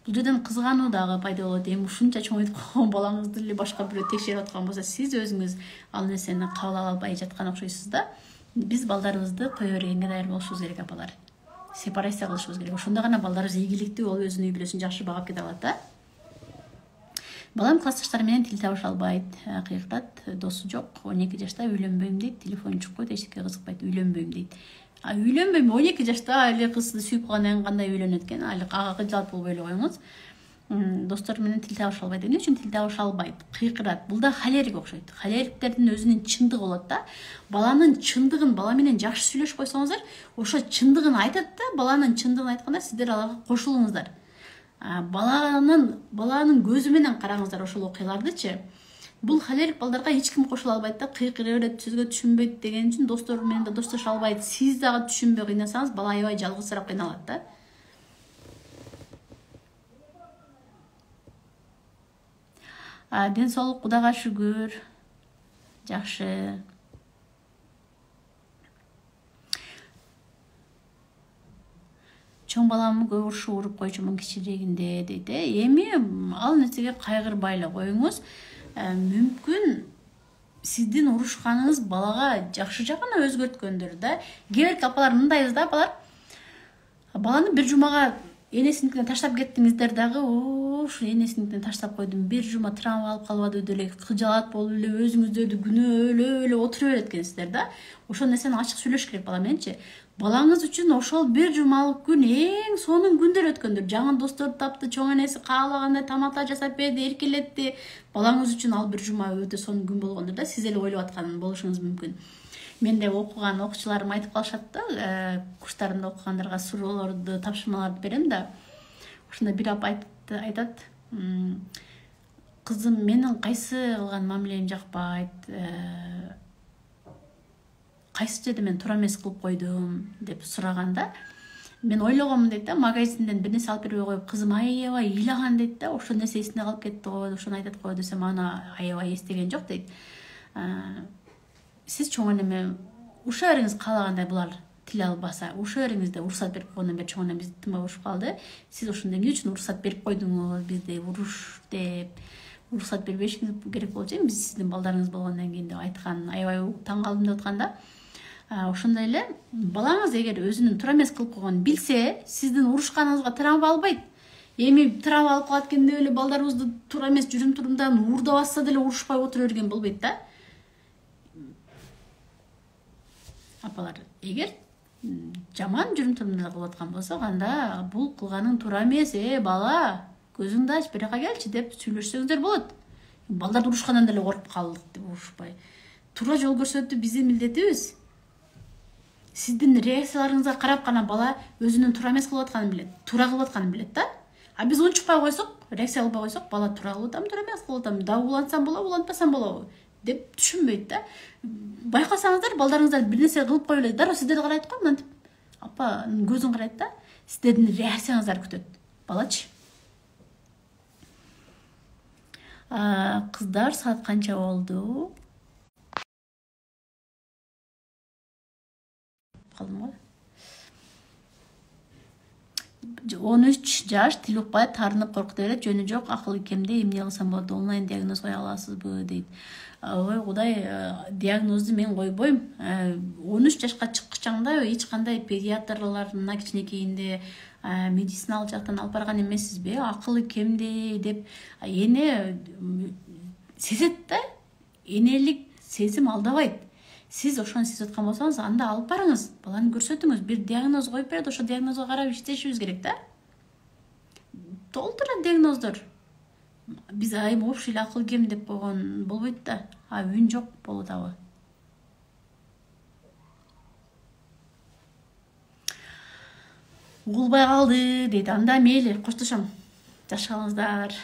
A: Бул жерден кызгануу дагы пайда болот. Эми ушунча чоңойтуп койгон балаңызды эле башка бирөө текшерип аткан болсо, сиз өзүңүз ал нерсени кабыл ала албай жаткан окшойсуз да. Биз балдарыбызды кое бергенге даяр болушубуз керек, апалар. Сепарация кылышыбыз керек. Ошондо гана балдарыбыз ийгиликтүү болуп өзүнүн үй бүлөсүн жакшы багып кете алат да. Балам классташтары менен тил табыша албайт, кыйкырат, досу жок, 12 жашта үйлөнбөйм дейт, телефон чук койт, эчтеке кызыкпайт, үйлөнбөйм дейт. Үйлөнбөйм, 12 жашта эле кызды сүйүп калгандан кандай үйлөнөт экен? Ага кыжалат болбой эле коюңуз. Достор менен тил табыша албайт. Эмне үчүн тил табыша албайт? Кыйкырат. Бул да холерик окшойт. Холериктердин өзүнүн чындыгы болот да. Баланын чындыгын бала менен жакшы сүйлөшүп койсоңуздар, ошо чындыгын айтат да, баланын чындыгын айтканда сиздер аларга кошулуңуздар. Баланын көзү менен караңыздар ошол окуялардычы. Бул холерик балдарга эч ким кошула албайт да, кыйкыра берет, сөзгө түшүнбөйт деген үчүн достор менен да достоша албайт. Сиз дагы түшүнбөй кыйнасаңыз, бала аябай жалгызсырап кыйналат да. Ден соолук Кудайга шүгүр. Жакшы. Чоң баламы көп уруп койчумун кичирегинде дейт. Эми ал нерсеге кайгырбай эле коюңуз. Мүмкүн сиздин урушканыңыз балага жакшы жагына өзгөрткөндүр да. Кээ апалар мындайбыз да, апалар. Баланы бир жумага энесиникине таштап кеттиңиздер дагы, ушу энесиникине таштап койдум, бир жума травма алып калбады деле, кыжаат болуп эле өзүңүздөрдү күнөөлөп эле отура берет экенсиздер да. Ошол нерсени ачык сүйлөш керек бала мененчи. Балаңыз үчүн ошол бир жумалык күн эң сонун күндөр өткөндүр. Жаңы достор тапты, чоң энеси каалагандай тамактар жасап берди, эркелетти. Балаңыз үчүн ал бир жума өтө сонун күн болгондур да. Сиз эле ойлоп аткан болушуңуз мүмкүн. Менде окуган окуучуларым айтып калышат да, курстарымда окугандарга суроолорду, тапшырмаларды берем да. Ошондо бир апа айтат, кызым менин кайсы кылган мамилем жакпайт, кайсы жерде мен туура эмес кылып койдум деп сураганда, мен ойлогомун дейт да, магазинден бир нерсе алып бербей коюп, кызым аябай ыйлаган дейт да, ошол нерсе эсине калып кетти го, ошону айтат го десем, аны аябай эстеген жок дейт. Сиз чоң энеме уша бериңиз, каалагандай булар тил албаса ошо жериңизде уруксат берип койгондон бери чоңунан бизди тынбай урушуп калды. Сиз ошондо эмне үчүн уруксат берип койдуңуз бизди уруш деп? Уруксат бербешиңиз керек болчу, биз сиздин балдарыңыз болгондон кийин деп айткан. Аябай таң калдым деп атканда. Ошондой эле балаңыз эгер өзүнүн туура эмес кылып койгонун билсе, сиздин урушканыңызга травма албайт. Эми травма алып калат экен деп эле балдарыбызды туура эмес жүрүм-турумдан уурдап атса деле урушпай отура берген болбойт да. Апалар, эгер жаман жүрүм-турумда кылып аткан болсо, анда бул кылганың туура эмес, бала, көзүңдү ач, биракка келчи деп сүйлөшсөңүздөр болот. Балдарды урушкандан деле коруп калдык деп урушпай. Туура жол көрсөтүү биздин милдетибиз. Сиздин реакцияларыңызга карап гана бала өзүнүн туура эмес кылып атканын билет, туура кылып атканын билет да. Биз унчукпай койсок, реакция кылбай койсок, бала туура кылып атам, туура эмес кылып атам, да улантсам болобу, улантпасам болобу деп түшүнбөйт да. Байкасаңыздар, балдарыңыздар бир нерсе кылып коюп эле дароо сиздерди карайт го, мынтип. Апа көзүн карайт да. Сиздердин реакцияңыздарды күтөт. Балачы. Кыздар, саат канча болду? Калдым го. 13 жаш, тил укпай, тарынып коркуп берет, жөнү жок, акылы кемде, эмне кылсам болот, онлайн диагноз кое аласызбы дейт. Ой Кудай, диагнозду мен койбойм. 13 жашка чыккычаңда эч кандай педиатрларына кичинекейинде медициналык жактан алып барган эмессизби? Акылы кемде деп эне сезет да, энелик сезим алдабайт. Сиз ошону сезип аткан болсоңуз, анда алып барыңыз, баланы көрсөтүңүз, бир диагноз коюп берет, ошо диагнозго карап иштешибиз керек да. Толтура диагноздор. Биз айым общий эле акыл кем деп койгон болбойт да. Үн жок болуп атабы. Угулбай калды дейт. Анда мейли, коштошом. Жашап калыңыздар.